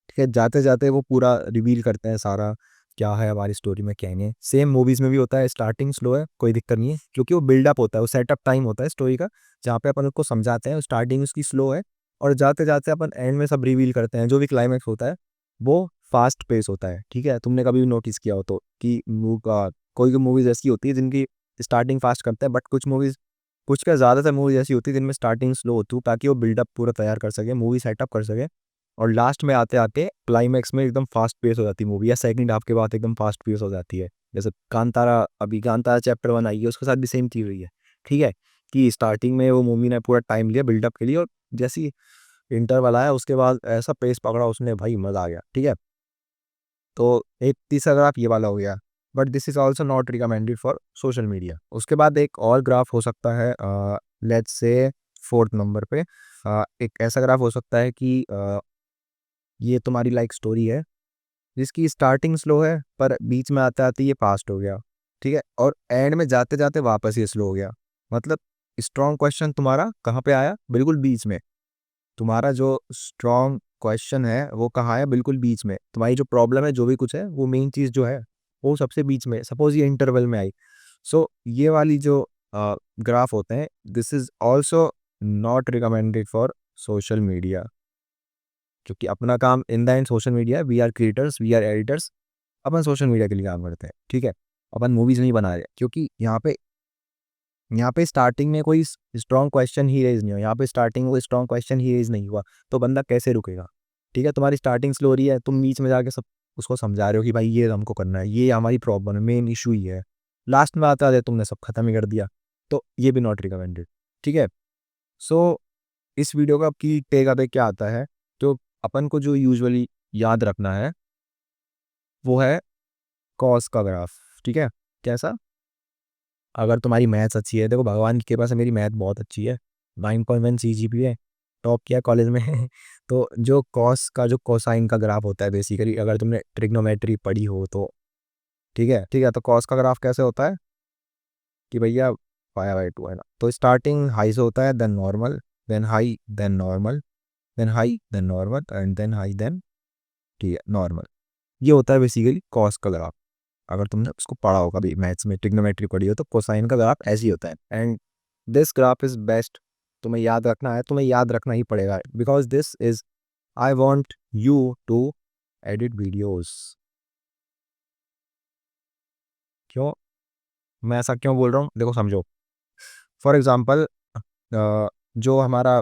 A: ठीक है। जाते-जाते वो पूरा रिवील करते हैं सारा, क्या है हमारी स्टोरी में कहने। सेम मूवीज़ में भी होता है, स्टार्टिंग स्लो है, कोई दिक्कत नहीं है, क्योंकि वो बिल्डअप होता है, वो सेटअप टाइम होता है स्टोरी का, जहाँ पे अपन उसको समझाते हैं, स्टार्टिंग उसकी स्लो है और जाते-जाते अपन एंड में सब रिवील करते हैं, जो भी क्लाइमैक्स होता है, वो फास्ट पेस होता है, ठीक है। तुमने कभी भी नोटिस किया हो तो कि कोई-कोई मूवीज़ ऐसी होती है जिनकी स्टार्टिंग फास्ट करते हैं, बट कुछ क्या ज़्यादातर मूवीज़ ऐसी होती है जिनमें स्टार्टिंग स्लो होती है, ताकि वो बिल्डअप पूरा तैयार कर सके, मूवी सेटअप कर सके और लास्ट में आते-आते क्लाइमैक्स में एकदम फास्ट पेस हो जाती है मूवी, या सेकंड हाफ के बाद एकदम फास्ट पेस हो जाती है। जैसे कांतारा, अभी कांतारा चैप्टर 1 आई है, उसके साथ भी सेम चीज़ हुई है, ठीक है? कि स्टार्टिंग में वो मूवी ने पूरा टाइम लिया बिल्डअप के लिए और जैसे ही इंटरवल आया उसके बाद ऐसा पेस पकड़ा उसने, भाई मज़ा आ गया, ठीक है? तो एक तीसरा ग्राफ ये वाला हो गया, but this is also not recommended for social media. उसके बाद एक और ग्राफ हो सकता है, लेट्स से 4th नंबर पे, एक ऐसा ग्राफ हो सकता है कि ये तुम्हारी लाइक स्टोरी है जिसकी स्टार्टिंग स्लो है पर बीच में आते-आते ये फास्ट हो गया, ठीक है? और एंड में जाते-जाते वापस ये स्लो हो गया। मतलब स्ट्रॉन्ग क्वेश्चन तुम्हारा कहाँ पे आया? बिल्कुल बीच में। तुम्हारा जो स्ट्रॉन्ग क्वेश्चन है वो कहाँ है? बिल्कुल बीच में। तुम्हारी जो प्रॉब्लम है, जो भी कुछ है, वो मेन चीज़ जो है, वो सबसे बीच में। सपोज़ ये इंटरवल में आई। सो ये वाली जो ग्राफ होते हैं, this is also not recommended for social media, क्योंकि अपना काम in the end social media है। We are creators, we are editors, अपन सोशल मीडिया के लिए काम करते हैं, ठीक है। अपन मूवीज़ नहीं बना रहे, क्योंकि यहाँ पे स्टार्टिंग में कोई स्ट्रॉन्ग क्वेश्चन ही रेज नहीं हुआ, यहाँ पे स्टार्टिंग में कोई स्ट्रॉन्ग क्वेश्चन ही रेज नहीं हुआ, तो बंदा कैसे रुकेगा, ठीक है। तुम्हारी स्टार्टिंग स्लो हो रही है, तुम बीच में जाके सब उसको समझा रहे हो कि भाई ये हमको करना है, ये हमारी प्रॉब्लम है, मेन इशू ही है, लास्ट में आते आते तुमने सब खत्म ही कर दिया, तो ये भी नॉट रिकमेंडेड, ठीक है। सो इस वीडियो का की टेक अवे क्या आता है, तो अपन को जो यूजुअली याद रखना है वो है कॉस का ग्राफ, ठीक है। कैसा? अगर तुम्हारी मैथ्स अच्छी है, देखो भगवान की कृपा से मेरी मैथ बहुत अच्छी है, 9.1 CGPA, टॉप किया कॉलेज में तो जो कॉस का जो कोसाइन का ग्राफ होता है, बेसिकली अगर तुमने ट्रिग्नोमेट्री पढ़ी हो तो, ठीक है, तो कॉस का ग्राफ कैसे होता है कि भैया पाई/2 है ना, तो स्टार्टिंग हाई से होता है, then normal, then high, then normal, then high, then normal and then high, then ठीक है नॉर्मल। ये होता है बेसिकली कॉस का ग्राफ। अगर तुमने उसको पढ़ा होगा भी, मैथ्स में ट्रिग्नोमेट्री पढ़ी हो, तो कोसाइन का ग्राफ ऐसे ही होता है, and this graph is best. तुम्हें याद रखना है, तुम्हें याद रखना ही पड़ेगा, because this is, I want you to edit videos. क्यों मैं ऐसा क्यों बोल रहा हूँ, देखो समझो। फॉर एग्जाम्पल, जो हमारा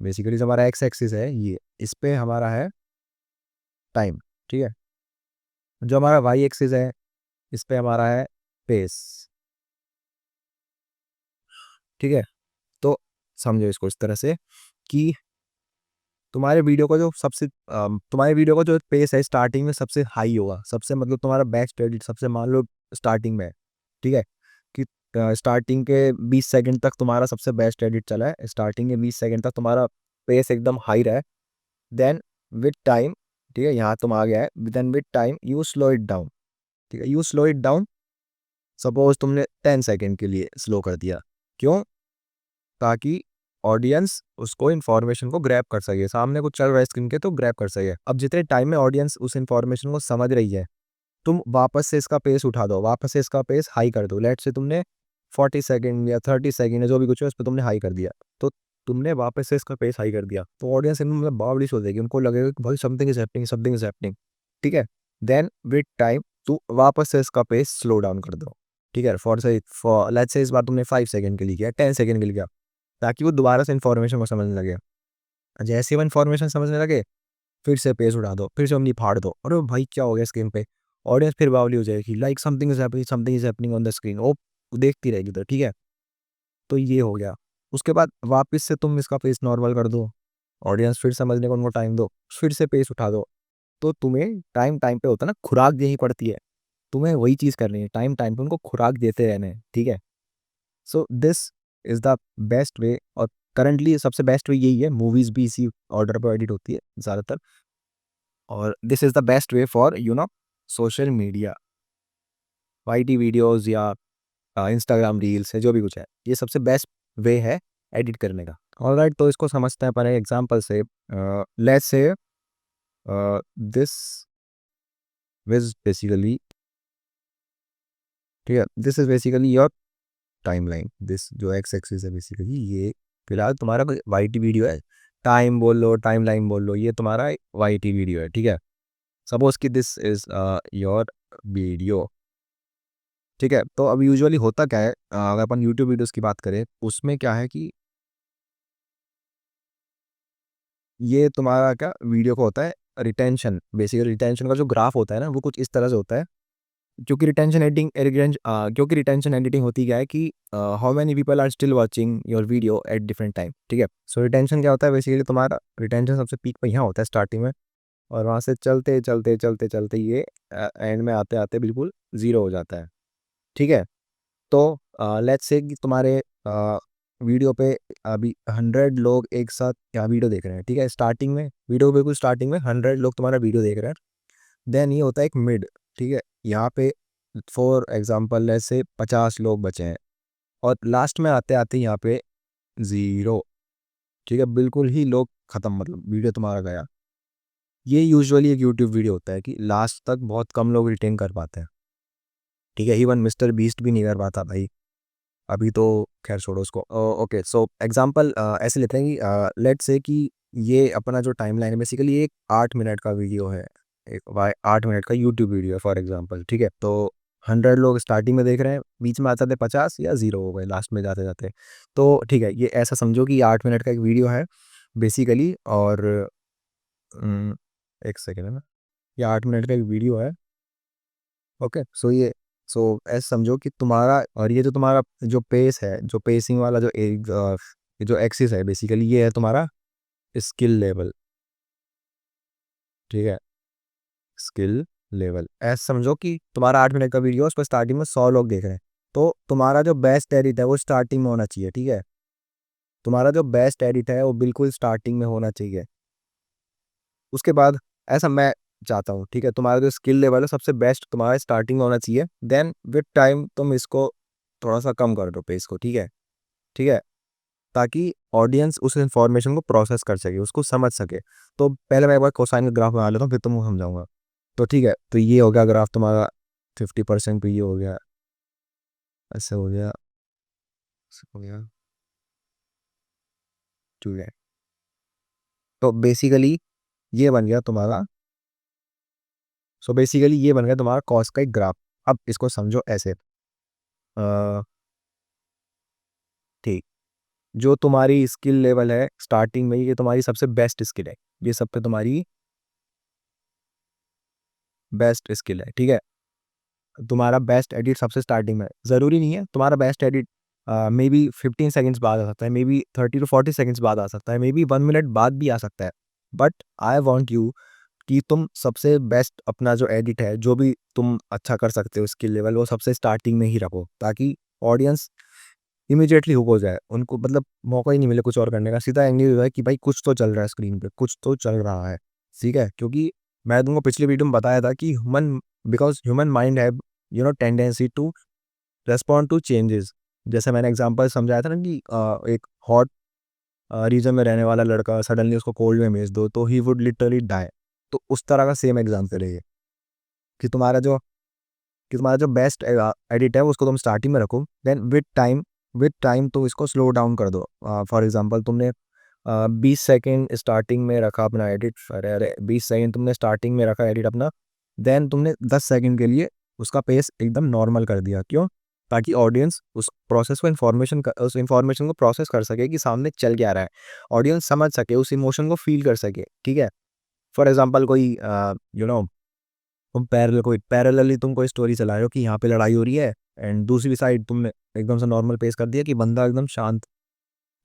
A: बेसिकली जो हमारा एक्स एक्सिस है, ये इस पे हमारा है टाइम, ठीक है। जो हमारा वाई एक्सिस है, इस पे हमारा है पेस, ठीक है। तो समझो इसको इस तरह से कि तुम्हारे वीडियो का जो पेस है स्टार्टिंग में सबसे हाई होगा, सबसे मतलब तुम्हारा बेस्ट एडिट सबसे, मान लो स्टार्टिंग में है, ठीक है, कि स्टार्टिंग के 20 सेकंड तक तुम्हारा सबसे बेस्ट एडिट चला है, स्टार्टिंग के 20 सेकंड तक तुम्हारा पेस एकदम हाई रहा है, देन विद टाइम, ठीक है, यहाँ तुम आ गया है, then with time you slow it down, ठीक है, you slow it down. Suppose तुमने 10 सेकंड के लिए स्लो कर दिया, क्यों? ताकि ऑडियंस उसको इन्फॉर्मेशन को ग्रैब कर सके, सामने कुछ चल रहा है स्क्रीन के तो ग्रैब कर सके। अब जितने टाइम में ऑडियंस उस इन्फॉर्मेशन को समझ रही है, तुम वापस से इसका पेस उठा दो, वापस से इसका पेस हाई कर दो। लेट्स से तुमने 40 सेकंड या 30 सेकंड या जो भी कुछ है उस पर तुमने हाई कर दिया, तो तुमने वापस से इसका पेस हाई कर दिया, तो ऑडियंस इनमें मतलब बावली सो देगी, उनको लगेगा कि भाई something is happening, something is happening, ठीक है। देन विद टाइम तू वापस से इसका पेस स्लो डाउन कर दो, ठीक है। फॉर लेट्स से इस बार तुमने 5 सेकंड के लिए किया, 10 सेकंड के लिए किया, ताकि वो दोबारा से इन्फॉर्मेशन को समझने लगे। जैसे ही वो इन्फॉर्मेशन समझने लगे, फिर से पेज उठा दो, फिर से उंगली फाड़ दो, अरे भाई क्या हो गया स्क्रीन पे, ऑडियंस फिर बावली हो जाएगी, like something is happening on the screen, वो देखती रहेगी उधर, ठीक है। तो ये हो गया। उसके बाद वापस से तुम इसका पेस नॉर्मल कर दो, ऑडियंस फिर समझने को उनको टाइम दो, फिर से पेस उठा दो। तो तुम्हें टाइम टाइम पे होता है ना, खुराक देनी पड़ती है, तुम्हें वही चीज़ करनी है, टाइम टाइम पे उनको खुराक देते रहना है, ठीक है। So this is the best वे, और करंटली सबसे बेस्ट वे यही है, मूवीज़ भी इसी ऑर्डर पर एडिट होती है ज़्यादातर, और this is the best way for social media, YT videos या इंस्टाग्राम रील्स है, जो भी कुछ है, ये सबसे बेस्ट वे है एडिट करने का। ऑलराइट, तो इसको समझते हैं अपन एक एग्जांपल से। Let's say this is basically, ठीक है, this is basically your timeline, this जो एक्स एक्सिस है बेसिकली, ये फिलहाल तुम्हारा कोई वाईटी वीडियो है, टाइम बोल लो, टाइमलाइन बोल लो, ये तुम्हारा वाईटी वीडियो है, ठीक है। सपोज कि दिस इज योर वीडियो, ठीक है। तो अब यूजुअली होता क्या है, अगर अपन यूट्यूब वीडियोस की बात करें, उसमें क्या है कि ये तुम्हारा क्या वीडियो का होता है रिटेंशन, बेसिकली रिटेंशन का जो ग्राफ होता है ना, वो कुछ इस तरह से होता है। क्योंकि रिटेंशन एडिटिंग होती क्या है कि how many people are still watching your video at different time, ठीक है। सो रिटेंशन क्या होता है, बेसिकली तुम्हारा रिटेंशन सबसे पीक पे यहाँ होता है स्टार्टिंग में, और वहाँ से चलते चलते चलते चलते ये एंड में आते आते बिल्कुल ज़ीरो हो जाता है, ठीक है। तो लेट्स से कि तुम्हारे वीडियो पे अभी 100 लोग एक साथ यहाँ वीडियो देख रहे हैं, ठीक है। स्टार्टिंग में वीडियो, बिल्कुल स्टार्टिंग में 100 लोग तुम्हारा वीडियो देख रहे हैं, देन ये होता है एक मिड, ठीक है। यहाँ पे फॉर एग्जांपल ऐसे 50 लोग बचे हैं, और लास्ट में आते आते यहाँ पे ज़ीरो, ठीक है, बिल्कुल ही लोग ख़त्म, मतलब वीडियो तुम्हारा गया। ये यूजुअली एक यूट्यूब वीडियो होता है कि लास्ट तक बहुत कम लोग रिटेन कर पाते हैं, ठीक है। इवन मिस्टर बीस्ट भी नहीं कर पाता भाई, अभी तो खैर छोड़ो उसको। ओके, सो एग्जांपल ऐसे लेते हैं कि लेट्स से कि ये अपना जो टाइमलाइन है बेसिकली एक 8 मिनट का वीडियो है, एक 8 मिनट का यूट्यूब वीडियो है फॉर एग्जांपल, ठीक है। तो 100 लोग स्टार्टिंग में देख रहे हैं, बीच में आते थे 50 या ज़ीरो हो गए लास्ट में जाते जाते। तो ठीक है, ये ऐसा समझो कि 8 मिनट का एक वीडियो है बेसिकली, और एक सेकेंड है ना, ये 8 मिनट का एक वीडियो है, ओके। सो ऐसे समझो कि तुम्हारा, और ये जो तुम्हारा जो पेस है, जो पेसिंग वाला जो एक जो एक्सिस है बेसिकली, ये है तुम्हारा स्किल लेवल, ठीक है। स्किल लेवल ऐसे समझो कि तुम्हारा 8 मिनट का वीडियो, उस पर स्टार्टिंग में 100 लोग देख रहे हैं, तो तुम्हारा जो बेस्ट एडिट है वो स्टार्टिंग में होना चाहिए, ठीक है। तुम्हारा जो बेस्ट एडिट है वो बिल्कुल स्टार्टिंग में होना चाहिए। उसके बाद ऐसा मैं चाहता हूँ, ठीक है, तुम्हारा जो स्किल लेवल है सबसे बेस्ट तुम्हारा स्टार्टिंग में होना चाहिए, देन विद टाइम तुम इसको थोड़ा सा कम कर दो पेस को, ठीक है, ठीक है, ताकि ऑडियंस उस इन्फॉर्मेशन को प्रोसेस कर सके, उसको समझ सके। तो पहले मैं एक बार कोसाइन का ग्राफ बना लेता हूँ, फिर तुमको समझाऊंगा। तो ठीक है, तो ये हो गया ग्राफ तुम्हारा 50% पे, ये हो गया, ऐसे हो गया, ऐसे हो गया, ठीक है। तो बेसिकली ये बन गया तुम्हारा, सो बेसिकली ये बन गया तुम्हारा कॉस्ट का एक ग्राफ। अब इसको समझो ऐसे, अ, ठीक, जो तुम्हारी स्किल लेवल है स्टार्टिंग में, ये तुम्हारी सबसे बेस्ट स्किल है, ये सब पे तुम्हारी बेस्ट स्किल है, ठीक है। तुम्हारा बेस्ट एडिट सबसे स्टार्टिंग में, ज़रूरी नहीं है तुम्हारा best edit may be 15 seconds बाद आ सकता है, मे बी 30 to 40 सेकेंड्स बाद आ सकता है, मे बी 1 मिनट बाद भी आ सकता है, बट आई वॉन्ट यू कि तुम सबसे बेस्ट अपना जो एडिट है, जो भी तुम अच्छा कर सकते हो स्किल लेवल, वो सबसे स्टार्टिंग में ही रखो, ताकि ऑडियंस इमीडिएटली हुक हो जाए, उनको मतलब मौका ही नहीं मिले कुछ और करने का, सीधा एंगेज हो जाए कि भाई कुछ तो चल रहा है स्क्रीन पे, कुछ तो चल रहा है, ठीक है। क्योंकि मैं तुमको पिछली वीडियो में बताया था कि because human mind have tendency to respond to changes. जैसे मैंने एग्जांपल समझाया था ना कि एक हॉट रीजन में रहने वाला लड़का सडनली उसको कोल्ड में भेज दो तो ही वुड लिटरली डाई। तो उस तरह का सेम एग्जांपल है ये, कि तुम्हारा जो बेस्ट एडिट है उसको तुम स्टार्टिंग में रखो, देन विद टाइम तो इसको स्लो डाउन कर दो। फॉर एग्जांपल तुमने 20 सेकेंड स्टार्टिंग में रखा अपना एडिट, अरे अरे 20 सेकेंड तुमने स्टार्टिंग में रखा एडिट अपना, देन तुमने 10 सेकेंड के लिए उसका पेस एकदम नॉर्मल कर दिया, क्यों? ताकि ऑडियंस उस इंफॉर्मेशन को प्रोसेस कर सके कि सामने चल क्या रहा है, ऑडियंस समझ सके, उस इमोशन को फील कर सके, ठीक है। फॉर एग्जांपल कोई यू नो तुम पैरेलली तुम कोई स्टोरी चला रहे हो कि यहाँ पे लड़ाई हो रही है, एंड दूसरी साइड तुमने एकदम से नॉर्मल पेश कर दिया कि बंदा एकदम शांत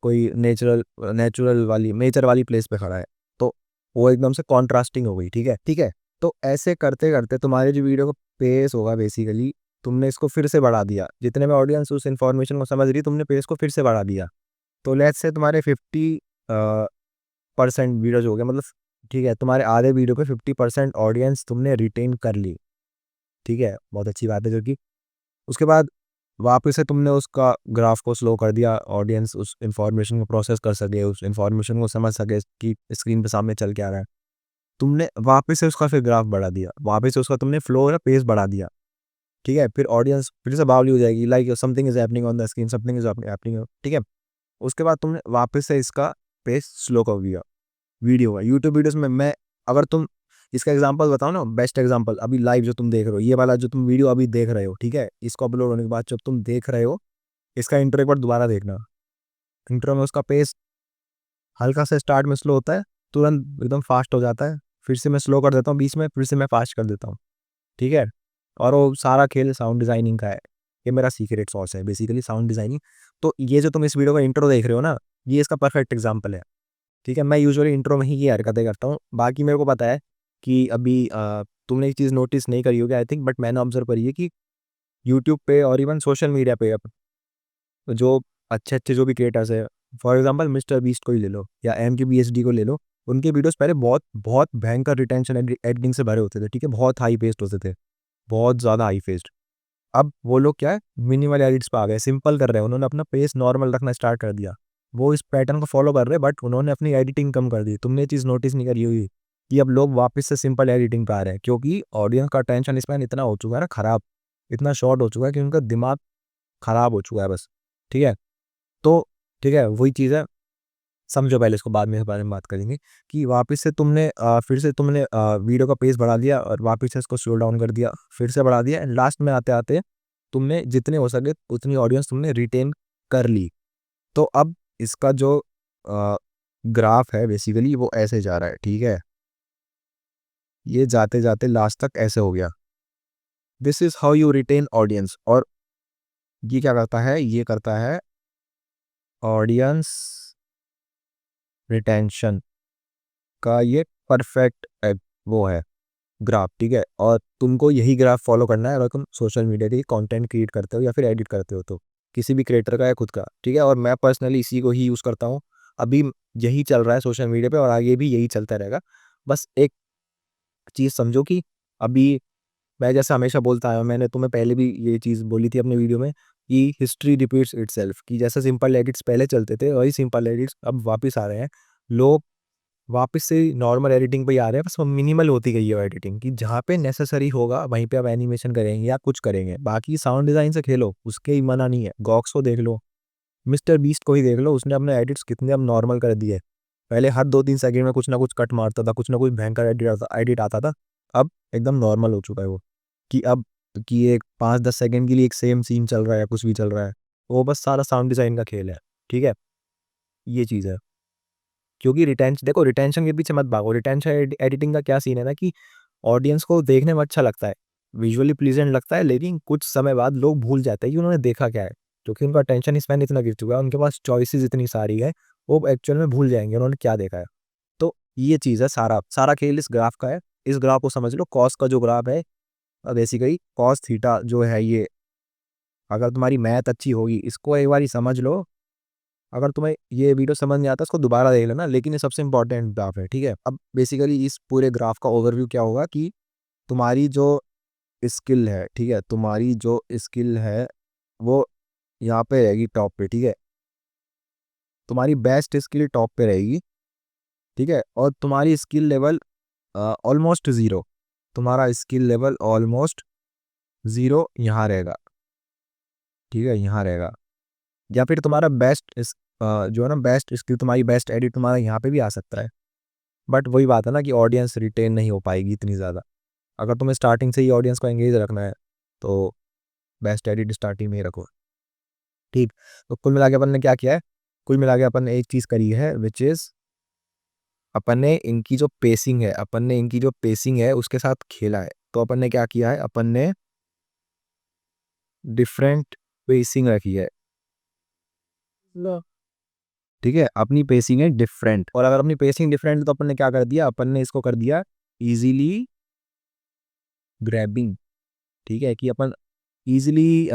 A: कोई नेचर वाली प्लेस पे खड़ा है, तो वो एकदम से कॉन्ट्रास्टिंग हो गई। ठीक है, ठीक है। तो ऐसे करते करते तुम्हारे जो वीडियो का पेस होगा, बेसिकली तुमने इसको फिर से बढ़ा दिया, जितने में ऑडियंस उस इन्फॉर्मेशन को समझ रही, तुमने पेस को फिर से बढ़ा दिया। तो लेट्स से तुम्हारे 50% वीडियोज हो गए, मतलब ठीक है, तुम्हारे आधे वीडियो पे 50% ऑडियंस तुमने रिटेन कर ली। ठीक है, बहुत अच्छी बात है। जो कि उसके बाद वापस से तुमने उसका ग्राफ को स्लो कर दिया, ऑडियंस उस इंफॉर्मेशन को प्रोसेस कर सके, उस इंफॉर्मेशन को समझ सके कि स्क्रीन पे सामने चल के आ रहा है। तुमने वापस से उसका फिर ग्राफ बढ़ा दिया, वापस से उसका तुमने फ्लो या पेस बढ़ा दिया। ठीक है, फिर ऑडियंस फिर से बावली हो जाएगी, like something is happening on the screen, something is happening. ठीक है, उसके बाद तुमने वापस से इसका पेस स्लो कर दिया। वीडियो है यूट्यूब वीडियोस में, मैं अगर तुम इसका एग्जांपल बताओ ना, बेस्ट एग्जांपल अभी लाइव जो तुम देख रहे हो, ये वाला जो तुम वीडियो अभी देख रहे हो, ठीक है, इसको अपलोड होने के बाद जब तुम देख रहे हो, इसका इंट्रो एक बार दोबारा देखना। इंट्रो में उसका पेस हल्का सा स्टार्ट में स्लो होता है, तुरंत एकदम फास्ट हो जाता है, फिर से मैं स्लो कर देता हूँ बीच में, फिर से मैं फास्ट कर देता हूँ। ठीक है, और वो सारा खेल साउंड डिजाइनिंग का है। ये मेरा सीक्रेट सॉस है बेसिकली, साउंड डिजाइनिंग। तो ये जो तुम इस वीडियो का इंट्रो देख रहे हो ना, ये इसका परफेक्ट एग्जाम्पल है। ठीक है, मैं यूजुअली इंट्रो में ही ये हरकतें करता हूँ। बाकी मेरे को पता है कि अभी तुमने एक चीज़ नोटिस नहीं करी होगी आई थिंक, बट मैंने ऑब्जर्व करी है कि यूट्यूब पे और इवन सोशल मीडिया पे अब जो अच्छे अच्छे जो भी क्रिएटर्स है, फॉर एग्जांपल मिस्टर बीस्ट को ही ले लो या एम के बी एच डी को ले लो, उनके वीडियोस पहले बहुत बहुत भयंकर रिटेंशन एडिटिंग से भरे होते थे। ठीक है, बहुत हाई पेस्ड होते थे, बहुत ज़्यादा हाई पेस्ड। अब वो लोग क्या है, मिनिमल एडिट्स पे आ गए, सिंपल कर रहे हैं, उन्होंने अपना पेस नॉर्मल रखना स्टार्ट कर दिया। वो इस पैटर्न को फॉलो कर रहे हैं, बट उन्होंने अपनी एडिटिंग कम कर दी। तुमने ये चीज़ नोटिस नहीं करी होगी कि अब लोग वापस से सिंपल एडिटिंग पे आ रहे हैं, क्योंकि ऑडियंस का अटेंशन स्पैन इतना हो चुका है ना खराब, इतना शॉर्ट हो चुका है कि उनका दिमाग खराब हो चुका है बस। ठीक है, तो ठीक है, वही चीज़ है, समझो पहले इसको, बाद में इस बारे में बात करेंगे कि वापस से तुमने फिर से तुमने वीडियो का पेस बढ़ा दिया और वापस से इसको स्लो डाउन कर दिया, फिर से बढ़ा दिया, एंड लास्ट में आते आते तुमने जितने हो सके उतनी ऑडियंस तुमने रिटेन कर ली। तो अब इसका जो ग्राफ है बेसिकली वो ऐसे जा रहा है। ठीक है, ये जाते जाते लास्ट तक ऐसे हो गया। This is how you retain audience. और ये क्या करता है, ये करता है ऑडियंस रिटेंशन का ये परफेक्ट वो है ग्राफ। ठीक है, और तुमको यही ग्राफ फॉलो करना है अगर तुम सोशल मीडिया के कंटेंट क्रिएट करते हो या फिर एडिट करते हो, तो किसी भी क्रिएटर का या खुद का। ठीक है, और मैं पर्सनली इसी को ही यूज़ करता हूँ। अभी यही चल रहा है सोशल मीडिया पे और आगे भी यही चलता रहेगा। बस एक चीज़ समझो कि अभी मैं जैसे हमेशा बोलता आया हूँ, मैंने तुम्हें पहले भी ये चीज़ बोली थी अपने वीडियो में कि हिस्ट्री रिपीट्स इटसेल्फ, कि जैसे सिंपल एडिट्स पहले चलते थे वही सिंपल एडिट्स अब वापस आ रहे हैं। लोग वापस से नॉर्मल एडिटिंग पे ही आ रहे हैं, बस वो मिनिमल होती गई है एडिटिंग की, जहाँ पे नेसेसरी होगा वहीं पे आप एनिमेशन करेंगे या कुछ करेंगे, बाकी साउंड डिज़ाइन से खेलो उसके ही मना नहीं है। गॉक्स को देख लो, मिस्टर बीस्ट को ही देख लो, उसने अपने एडिट्स कितने अब नॉर्मल कर दिए। पहले हर 2-3 सेकंड में कुछ ना कुछ कट मारता था, कुछ ना कुछ भयंकर एडिट आता था। अब एकदम नॉर्मल हो चुका है वो, कि अब कि एक 5-10 सेकंड के लिए एक सेम सीन चल रहा है, कुछ भी चल रहा है, वो बस सारा साउंड डिज़ाइन का खेल है। ठीक है, ये चीज़ है। क्योंकि रिटेंशन, देखो रिटेंशन के पीछे मत भागो। रिटेंशन एडिटिंग का क्या सीन है ना कि ऑडियंस को देखने में अच्छा लगता है, विजुअली प्लीजेंट लगता है, लेकिन कुछ समय बाद लोग भूल जाते हैं कि उन्होंने देखा क्या है, क्योंकि उनका अटेंशन स्पैन इतना गिर चुका है, उनके पास चॉइसेस इतनी सारी है, वो एक्चुअल में भूल जाएंगे उन्होंने क्या देखा है। तो ये चीज़ है, सारा सारा खेल इस ग्राफ का है। इस ग्राफ को समझ लो, कॉस का जो ग्राफ है, बेसिकली कॉस थीटा जो है ये, अगर तुम्हारी मैथ अच्छी होगी इसको एक बार समझ लो। अगर तुम्हें ये वीडियो समझ नहीं आता इसको दोबारा देख लेना, लेकिन ये सबसे इंपॉर्टेंट ग्राफ है। ठीक है, अब बेसिकली इस पूरे ग्राफ का ओवरव्यू क्या होगा कि तुम्हारी जो स्किल है, ठीक है, तुम्हारी जो स्किल है वो यहाँ पे रहेगी टॉप पे। ठीक है, तुम्हारी बेस्ट स्किल टॉप पे रहेगी। ठीक है, और तुम्हारी स्किल लेवल ऑलमोस्ट ज़ीरो, तुम्हारा स्किल लेवल ऑलमोस्ट ज़ीरो यहाँ रहेगा। ठीक है, यहाँ रहेगा, या फिर तुम्हारा बेस्ट जो है ना, बेस्ट स्किल, तुम्हारी बेस्ट एडिट तुम्हारा यहाँ पे भी आ सकता है। बट वही बात है ना कि ऑडियंस रिटेन नहीं हो पाएगी इतनी ज़्यादा। अगर तुम्हें स्टार्टिंग से ही ऑडियंस को एंगेज रखना है तो बेस्ट एडिट स्टार्टिंग में ही रखो। ठीक, तो कुल मिला के अपन ने क्या किया है, कुल मिला के अपन ने एक चीज़ करी है, विच इज़ अपन ने इनकी जो पेसिंग है उसके साथ खेला है। तो अपन ने क्या किया है, अपन ने डिफरेंट पेसिंग रखी है, ठीक है। अपनी पेसिंग है डिफरेंट, और अगर अपनी पेसिंग डिफरेंट है तो अपन ने क्या कर दिया, अपन ने इसको कर दिया इजीली ग्रैबिंग, ठीक है, कि अपन इजीली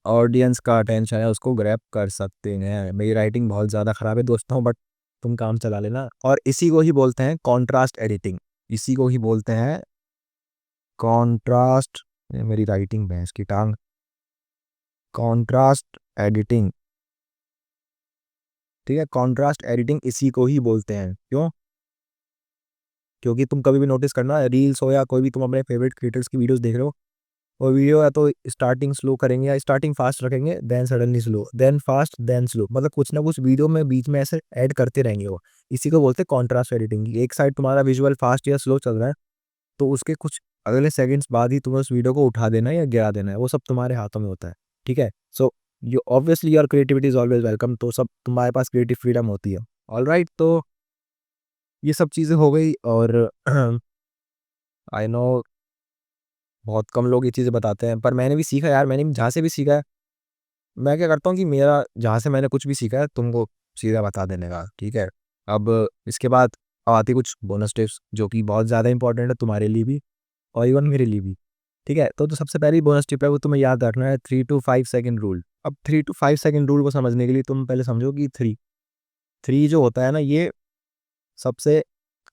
A: ऑडियंस का अटेंशन है उसको ग्रैब कर सकते हैं। मेरी राइटिंग बहुत ज़्यादा ख़राब है दोस्तों, बट तुम काम चला लेना। और इसी को ही बोलते हैं कॉन्ट्रास्ट एडिटिंग, इसी को ही बोलते हैं कॉन्ट्रास्ट, मेरी राइटिंग भैंस की टांग, कॉन्ट्रास्ट एडिटिंग, ठीक है। कॉन्ट्रास्ट एडिटिंग इसी को ही बोलते हैं। क्यों? क्योंकि तुम कभी भी नोटिस करना, रील्स हो या कोई भी तुम अपने फेवरेट क्रिएटर्स की वीडियोस देख रहे हो, वो वीडियो या तो स्टार्टिंग स्लो करेंगे या स्टार्टिंग फास्ट रखेंगे, then suddenly slow, then fast, then slow, मतलब कुछ ना कुछ वीडियो में बीच में ऐसे ऐड करते रहेंगे वो। इसी को बोलते हैं कॉन्ट्रास्ट एडिटिंग। एक साइड तुम्हारा विजुअल फास्ट या स्लो चल रहा है, तो उसके कुछ अगले सेकंड्स बाद ही तुम्हें उस वीडियो को उठा देना है या गिरा देना है, वो सब तुम्हारे हाथों में होता है, ठीक है। So you obviously your creativity is always welcome, तो सब तुम्हारे पास क्रिएटिव फ्रीडम होती है। ऑलराइट, तो ये सब चीज़ें हो गई। और आई नो बहुत कम लोग ये चीज़ें बताते हैं, पर मैंने भी सीखा यार, मैंने भी जहाँ से भी सीखा है, मैं क्या करता हूँ कि मेरा जहाँ से मैंने कुछ भी सीखा है तुमको सीधा बता देने का, ठीक है। अब इसके बाद आती कुछ बोनस टिप्स जो कि बहुत ज़्यादा इंपॉर्टेंट है तुम्हारे लिए भी और इवन मेरे लिए भी, ठीक है। तो सबसे पहली बोनस टिप है वो तुम्हें याद रखना है 3 to 5 सेकंड रूल। अब 3 to 5 सेकंड रूल को समझने के लिए तुम पहले समझो कि थ्री जो होता है ना, ये सबसे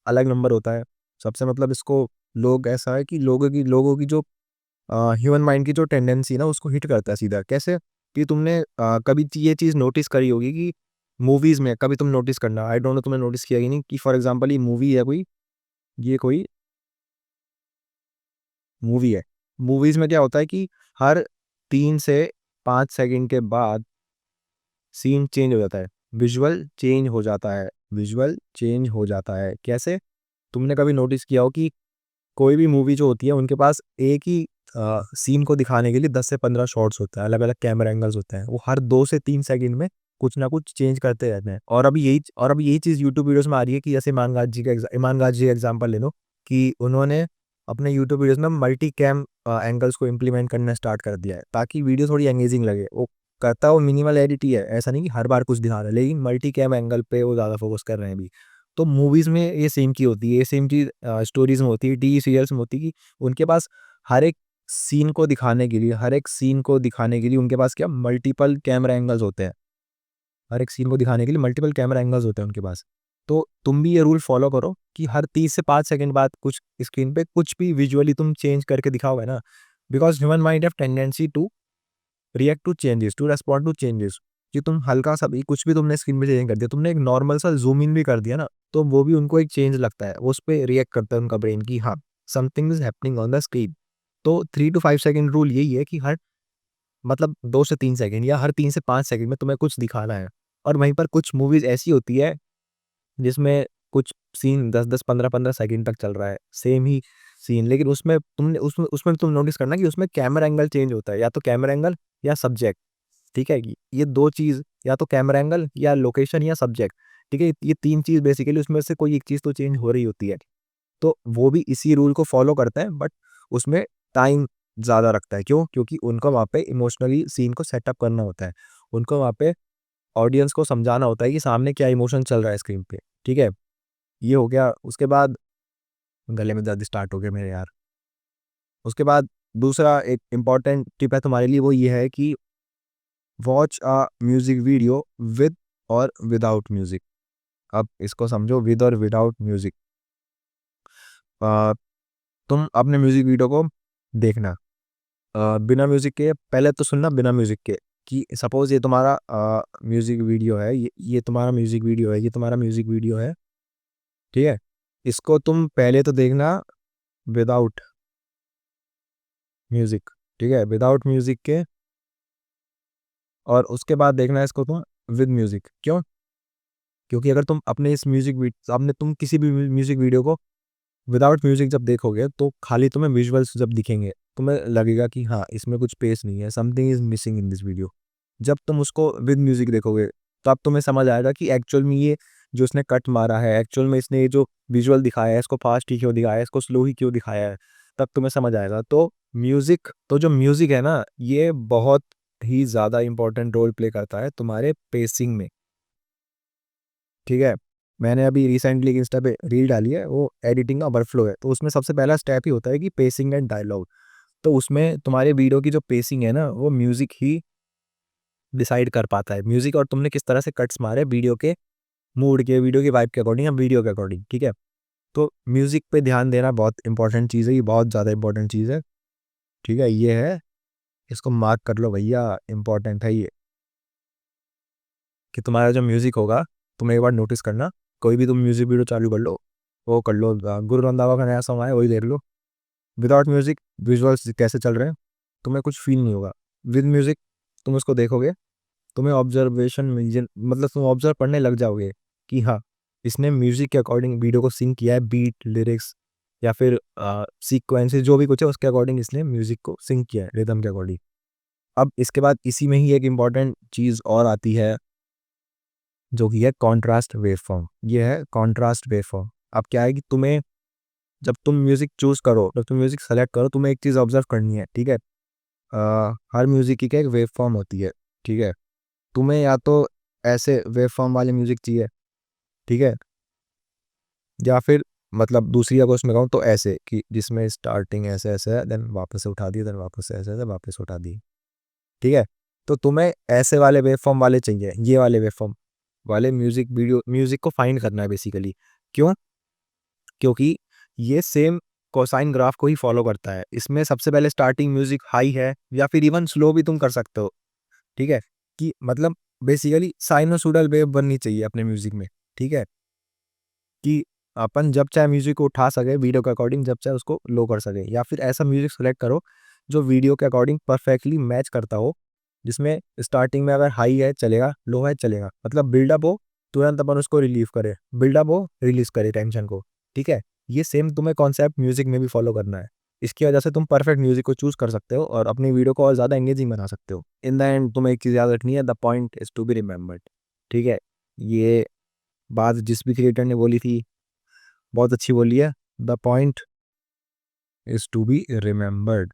A: अलग नंबर होता है। सबसे मतलब इसको लोग ऐसा है कि लोगों की जो ह्यूमन माइंड की जो टेंडेंसी है ना उसको हिट करता है सीधा। कैसे? कि तुमने कभी ये चीज़ नोटिस करी होगी कि मूवीज़ में कभी तुम नोटिस करना, आई डोंट नो तुमने नोटिस किया कि नहीं, कि फॉर एग्जांपल ये मूवी है कोई, ये कोई मूवी है। मूवीज़ में क्या होता है कि हर 3 से 5 सेकंड के बाद सीन चेंज हो जाता है, विजुअल चेंज हो जाता है, विजुअल चेंज हो जाता है। कैसे? तुमने कभी नोटिस किया हो कि कोई भी मूवी जो होती है उनके पास एक ही सीन को दिखाने के लिए 10 से 15 शॉट्स होता है, अलग-अलग कैमरा एंगल्स होते हैं। वो हर 2 से 3 सेकंड में कुछ ना कुछ चेंज करते रहते हैं। और अभी यही चीज़ यूट्यूब वीडियोज़ में आ रही है कि जैसे ईमान गाज जी का एग्ज़ाम्पल ले लो कि उन्होंने अपने यूट्यूब वीडियोज़ में मल्टी कैम एंगल्स को इम्प्लीमेंट करना स्टार्ट कर दिया है, ताकि वीडियो थोड़ी एंगेजिंग लगे। वो करता वो मिनिमल एडिट ही है, ऐसा नहीं कि हर बार कुछ दिखा रहा है, लेकिन मल्टी कैम एंगल पे वो ज़्यादा फोकस कर रहे हैं अभी। तो मूवीज़ में ये सेम की होती है, ये सेम चीज़ स्टोरीज़ में होती है, टीवी सीरियल्स में होती है कि उनके पास हर एक सीन को दिखाने के लिए उनके पास क्या मल्टीपल कैमरा एंगल्स होते हैं। हर एक सीन को दिखाने के लिए मल्टीपल कैमरा एंगल्स होते हैं उनके पास। तो तुम भी ये रूल फ़ॉलो करो कि हर 30 से 5 सेकंड बाद कुछ स्क्रीन पे कुछ भी विजुअली तुम चेंज करके दिखाओगे ना, because human mind have tendency to react to changes, to respond to changes. कि तुम हल्का-सा भी कुछ भी तुमने स्क्रीन पे चेंज कर दिया, तुमने एक नॉर्मल सा ज़ूम इन भी कर दिया ना, तो वो भी उनको एक चेंज लगता है। वो उस पे रिएक्ट करता है उनका ब्रेन कि हाँ, something is happening on the screen. तो 3 टू 5 सेकंड रूल यही है कि हर मतलब 2 से 3 सेकंड या हर 3 से 5 सेकंड में तुम्हें कुछ दिखाना है। और वहीं पर कुछ मूवीज़ ऐसी होती है जिसमें कुछ सीन 10-10, 15-15 सेकंड तक चल रहा है, सेम ही सीन, लेकिन उसमें तुम नोटिस करना कि उसमें कैमरा एंगल चेंज होता है, या तो कैमरा एंगल या सब्जेक्ट, ठीक है? ये 2 चीज़, या तो कैमरा एंगल या लोकेशन या सब्जेक्ट, ठीक है? ये 3 चीज़ बेसिकली उसमें से कोई एक चीज़ तो चेंज हो रही होती है। तो वो भी इसी रूल को फ़ॉलो करते हैं, बट उसमें टाइम ज़्यादा लगता है। क्यों? क्योंकि उनको वहाँ पे इमोशनली सीन को सेटअप करना होता है। उनको वहाँ पे ऑडियंस को समझाना होता है कि सामने क्या इमोशन चल रहा है स्क्रीन पे, ठीक है? ये हो गया। उसके बाद गले में दर्द स्टार्ट हो गया मेरे यार। उसके बाद दूसरा एक इम्पोर्टेंट टिप है तुम्हारे लिए, वो ये है कि watch a music video with और विदाउट म्यूज़िक। अब इसको समझो, विद और विदाउट म्यूज़िक। अ, तुम अपने म्यूज़िक वीडियो को देखना बिना म्यूज़िक के, पहले तो सुनना बिना म्यूज़िक के, कि सपोज़ ये तुम्हारा म्यूज़िक वीडियो है, ये तुम्हारा म्यूज़िक वीडियो है, ये तुम्हारा म्यूज़िक वीडियो है, ठीक है? इसको तुम पहले तो देखना विदाउट म्यूज़िक, ठीक है? विदाउट म्यूज़िक के, और उसके बाद देखना है इसको तुम विद म्यूज़िक। क्यों? क्योंकि अगर तुम अपने इस आपने तुम किसी भी म्यूज़िक वीडियो को विदाउट म्यूज़िक जब देखोगे, तो खाली तुम्हें विजुअल्स जब दिखेंगे, तुम्हें लगेगा कि हाँ, इसमें कुछ पेस नहीं है, something is missing in this video. जब तुम उसको विद म्यूज़िक देखोगे, तब तुम्हें समझ आएगा कि एक्चुअल में ये जो इसने कट मारा है, एक्चुअल में इसने ये जो विजुअल दिखाया है, इसको फास्ट ही क्यों दिखाया है, इसको स्लो ही क्यों दिखाया है, तब तुम्हें समझ आएगा। तो जो म्यूज़िक है ना, ये बहुत ही ज़्यादा इम्पोर्टेंट रोल प्ले करता है तुम्हारे पेसिंग में, ठीक है। मैंने अभी रिसेंटली इंस्टा पे रील डाली है, वो एडिटिंग का वर्कफ्लो है, तो उसमें सबसे पहला स्टेप ही होता है कि पेसिंग एंड डायलॉग। तो उसमें तुम्हारे वीडियो की जो पेसिंग है ना, वो म्यूज़िक ही डिसाइड कर पाता है। म्यूज़िक और तुमने किस तरह से कट्स मारे वीडियो के मूड के, वीडियो की वाइब के अकॉर्डिंग या वीडियो के अकॉर्डिंग, ठीक है। तो म्यूज़िक पे ध्यान देना बहुत इंपॉर्टेंट चीज़ है, ये बहुत ज़्यादा इंपॉर्टेंट चीज़ है, ठीक है। ये है, इसको मार्क कर लो भैया, इंपॉर्टेंट है ये, कि तुम्हारा जो म्यूज़िक होगा, तुम एक बार नोटिस करना, कोई भी तुम म्यूज़िक वीडियो चालू कर लो, वो कर लो, गुरु रंधावा का नया सॉन्ग आया वही देख लो, विदाउट म्यूज़िक विजुअल्स कैसे चल रहे हैं तुम्हें कुछ फील नहीं होगा। विद म्यूज़िक तुम उसको देखोगे, तुम्हें ऑब्जर्वेशन मतलब तुम ऑब्जर्व करने लग जाओगे कि हाँ, इसने म्यूज़िक के अकॉर्डिंग वीडियो को सिंक किया है, बीट, लिरिक्स या फिर सीक्वेंसेस जो भी कुछ है उसके अकॉर्डिंग इसने म्यूज़िक को सिंक किया है, रिदम के अकॉर्डिंग। अब इसके बाद इसी में ही एक इम्पॉर्टेंट चीज़ और आती है, जो कि है कॉन्ट्रास्ट वेवफॉर्म। ये है कॉन्ट्रास्ट वेवफॉर्म। अब क्या है कि तुम्हें, जब तुम म्यूज़िक चूज़ करो, जब तुम म्यूज़िक सेलेक्ट करो, तुम्हें एक चीज़ ऑब्जर्व करनी है, ठीक है। हर म्यूज़िक की क्या एक वेवफॉर्म होती है, ठीक है। तुम्हें या तो ऐसे वेवफॉर्म वाले म्यूज़िक चाहिए, ठीक है, या फिर मतलब दूसरी अगर उसमें कहूँ तो ऐसे कि जिसमें स्टार्टिंग ऐसे ऐसे है, देन वापस से उठा दी, देन वापस से ऐसे ऐसे वापस उठा दी, ठीक है। तो तुम्हें ऐसे वाले वेवफॉर्म वाले चाहिए, ये वाले वेवफॉर्म वाले म्यूज़िक को फाइंड करना है बेसिकली। क्यों? क्योंकि ये सेम कोसाइन ग्राफ को ही फॉलो करता है। इसमें सबसे पहले स्टार्टिंग म्यूज़िक हाई है या फिर इवन स्लो भी तुम कर सकते हो, ठीक है। कि मतलब बेसिकली साइनोसॉइडल वेव बननी चाहिए अपने म्यूज़िक में, ठीक है। कि अपन जब चाहे म्यूज़िक को उठा सके वीडियो के अकॉर्डिंग, जब चाहे उसको लो कर सके, या फिर ऐसा म्यूज़िक सेलेक्ट करो जो वीडियो के अकॉर्डिंग परफेक्टली मैच करता हो, जिसमें स्टार्टिंग में अगर हाई है चलेगा, लो है चलेगा, मतलब बिल्डअप हो तुरंत अपन उसको रिलीव करें, बिल्डअप हो रिलीज करे टेंशन को, ठीक है। ये सेम तुम्हें कॉन्सेप्ट म्यूज़िक में भी फॉलो करना है। इसकी वजह से तुम परफेक्ट म्यूज़िक को चूज़ कर सकते हो और अपनी वीडियो को और ज़्यादा एंगेजिंग बना सकते हो। इन द एंड तुम्हें एक चीज़ याद रखनी है, the point is to be remembered, ठीक है। ये बात जिस भी क्रिएटर ने बोली थी, बहुत अच्छी बोली है, the point is to be remembered,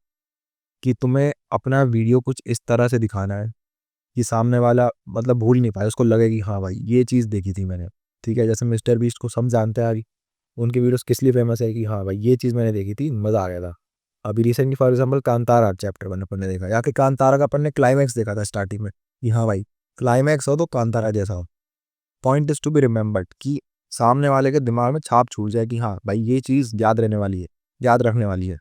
A: कि तुम्हें अपना वीडियो कुछ इस तरह से दिखाना है कि सामने वाला मतलब भूल नहीं पाए, उसको लगे कि हाँ भाई ये चीज़ देखी थी मैंने, ठीक है। जैसे मिस्टर बीस्ट को सब जानते हैं, उनकी वीडियोस किस लिए फेमस है कि हाँ भाई ये चीज़ मैंने देखी थी, मज़ा आ गया था। अभी recently for example Kantara chapter 1 अपन ने देखा, या फिर कांतारा का अपन ने क्लाइमैक्स देखा था स्टार्टिंग में कि हाँ भाई क्लाइमैक्स हो तो कांतारा जैसा हो। Point is to be remembered, कि सामने वाले के दिमाग में छाप छूट जाए कि हाँ भाई ये चीज़ याद रहने वाली है, याद रखने वाली है।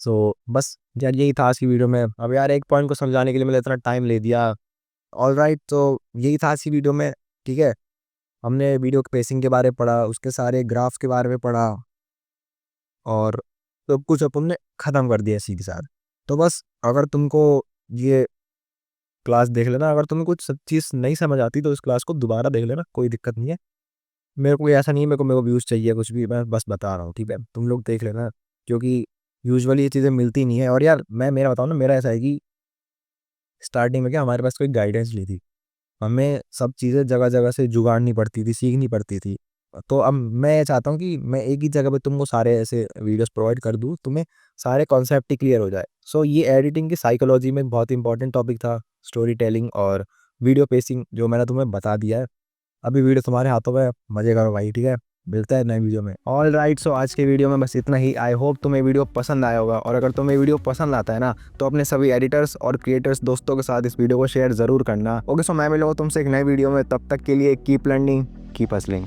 A: सो बस यार यही था आज की वीडियो में। अब यार एक पॉइंट को समझाने के लिए मैंने इतना टाइम ले दिया, ऑलराइट। तो यही था आज की वीडियो में, ठीक है। हमने वीडियो के पेसिंग के बारे में पढ़ा, उसके सारे ग्राफ के बारे में पढ़ा, और सब कुछ अपन ने ख़त्म कर दिया इसी के साथ। तो बस अगर तुमको ये क्लास देख लेना, अगर तुम्हें कुछ चीज़ नहीं समझ आती तो इस क्लास को दोबारा देख लेना, कोई दिक्कत नहीं है। मेरे को कोई ऐसा नहीं है मेरे को व्यूज़ चाहिए कुछ भी, मैं बस बता रहा हूँ, ठीक है। तुम लोग देख लेना, क्योंकि यूजुअली ये चीज़ें मिलती नहीं है। और यार मैं मेरा बताऊँ ना, मेरा ऐसा है कि स्टार्टिंग में क्या हमारे पास कोई गाइडेंस नहीं थी, हमें सब चीज़ें जगह-जगह से जुगाड़नी पड़ती थी, सीखनी पड़ती थी। तो अब मैं ये चाहता हूँ कि मैं एक ही जगह पे तुमको सारे ऐसे वीडियोज़ प्रोवाइड कर दूँ, तुम्हें सारे कॉन्सेप्ट ही क्लियर हो जाए। सो ये एडिटिंग की साइकोलॉजी में बहुत इंपॉर्टेंट टॉपिक था, स्टोरी टेलिंग और वीडियो पेसिंग, जो मैंने तुम्हें बता दिया है। अभी वीडियो तुम्हारे हाथों में है, मज़े करो भाई, ठीक है। मिलता है नए वीडियो में। ऑलराइट, सो आज के वीडियो में बस इतना ही। आई होप तुम्हें वीडियो पसंद आया होगा, और अगर तुम्हें वीडियो पसंद आता है ना, तो अपने सभी एडिटर्स और क्रिएटर्स दोस्तों के साथ इस वीडियो को शेयर ज़रूर करना। ओके, सो मैं मिलूंगा तुमसे एक नए वीडियो में, तब तक के लिए कीप लर्निंग, कीप हसलिंग।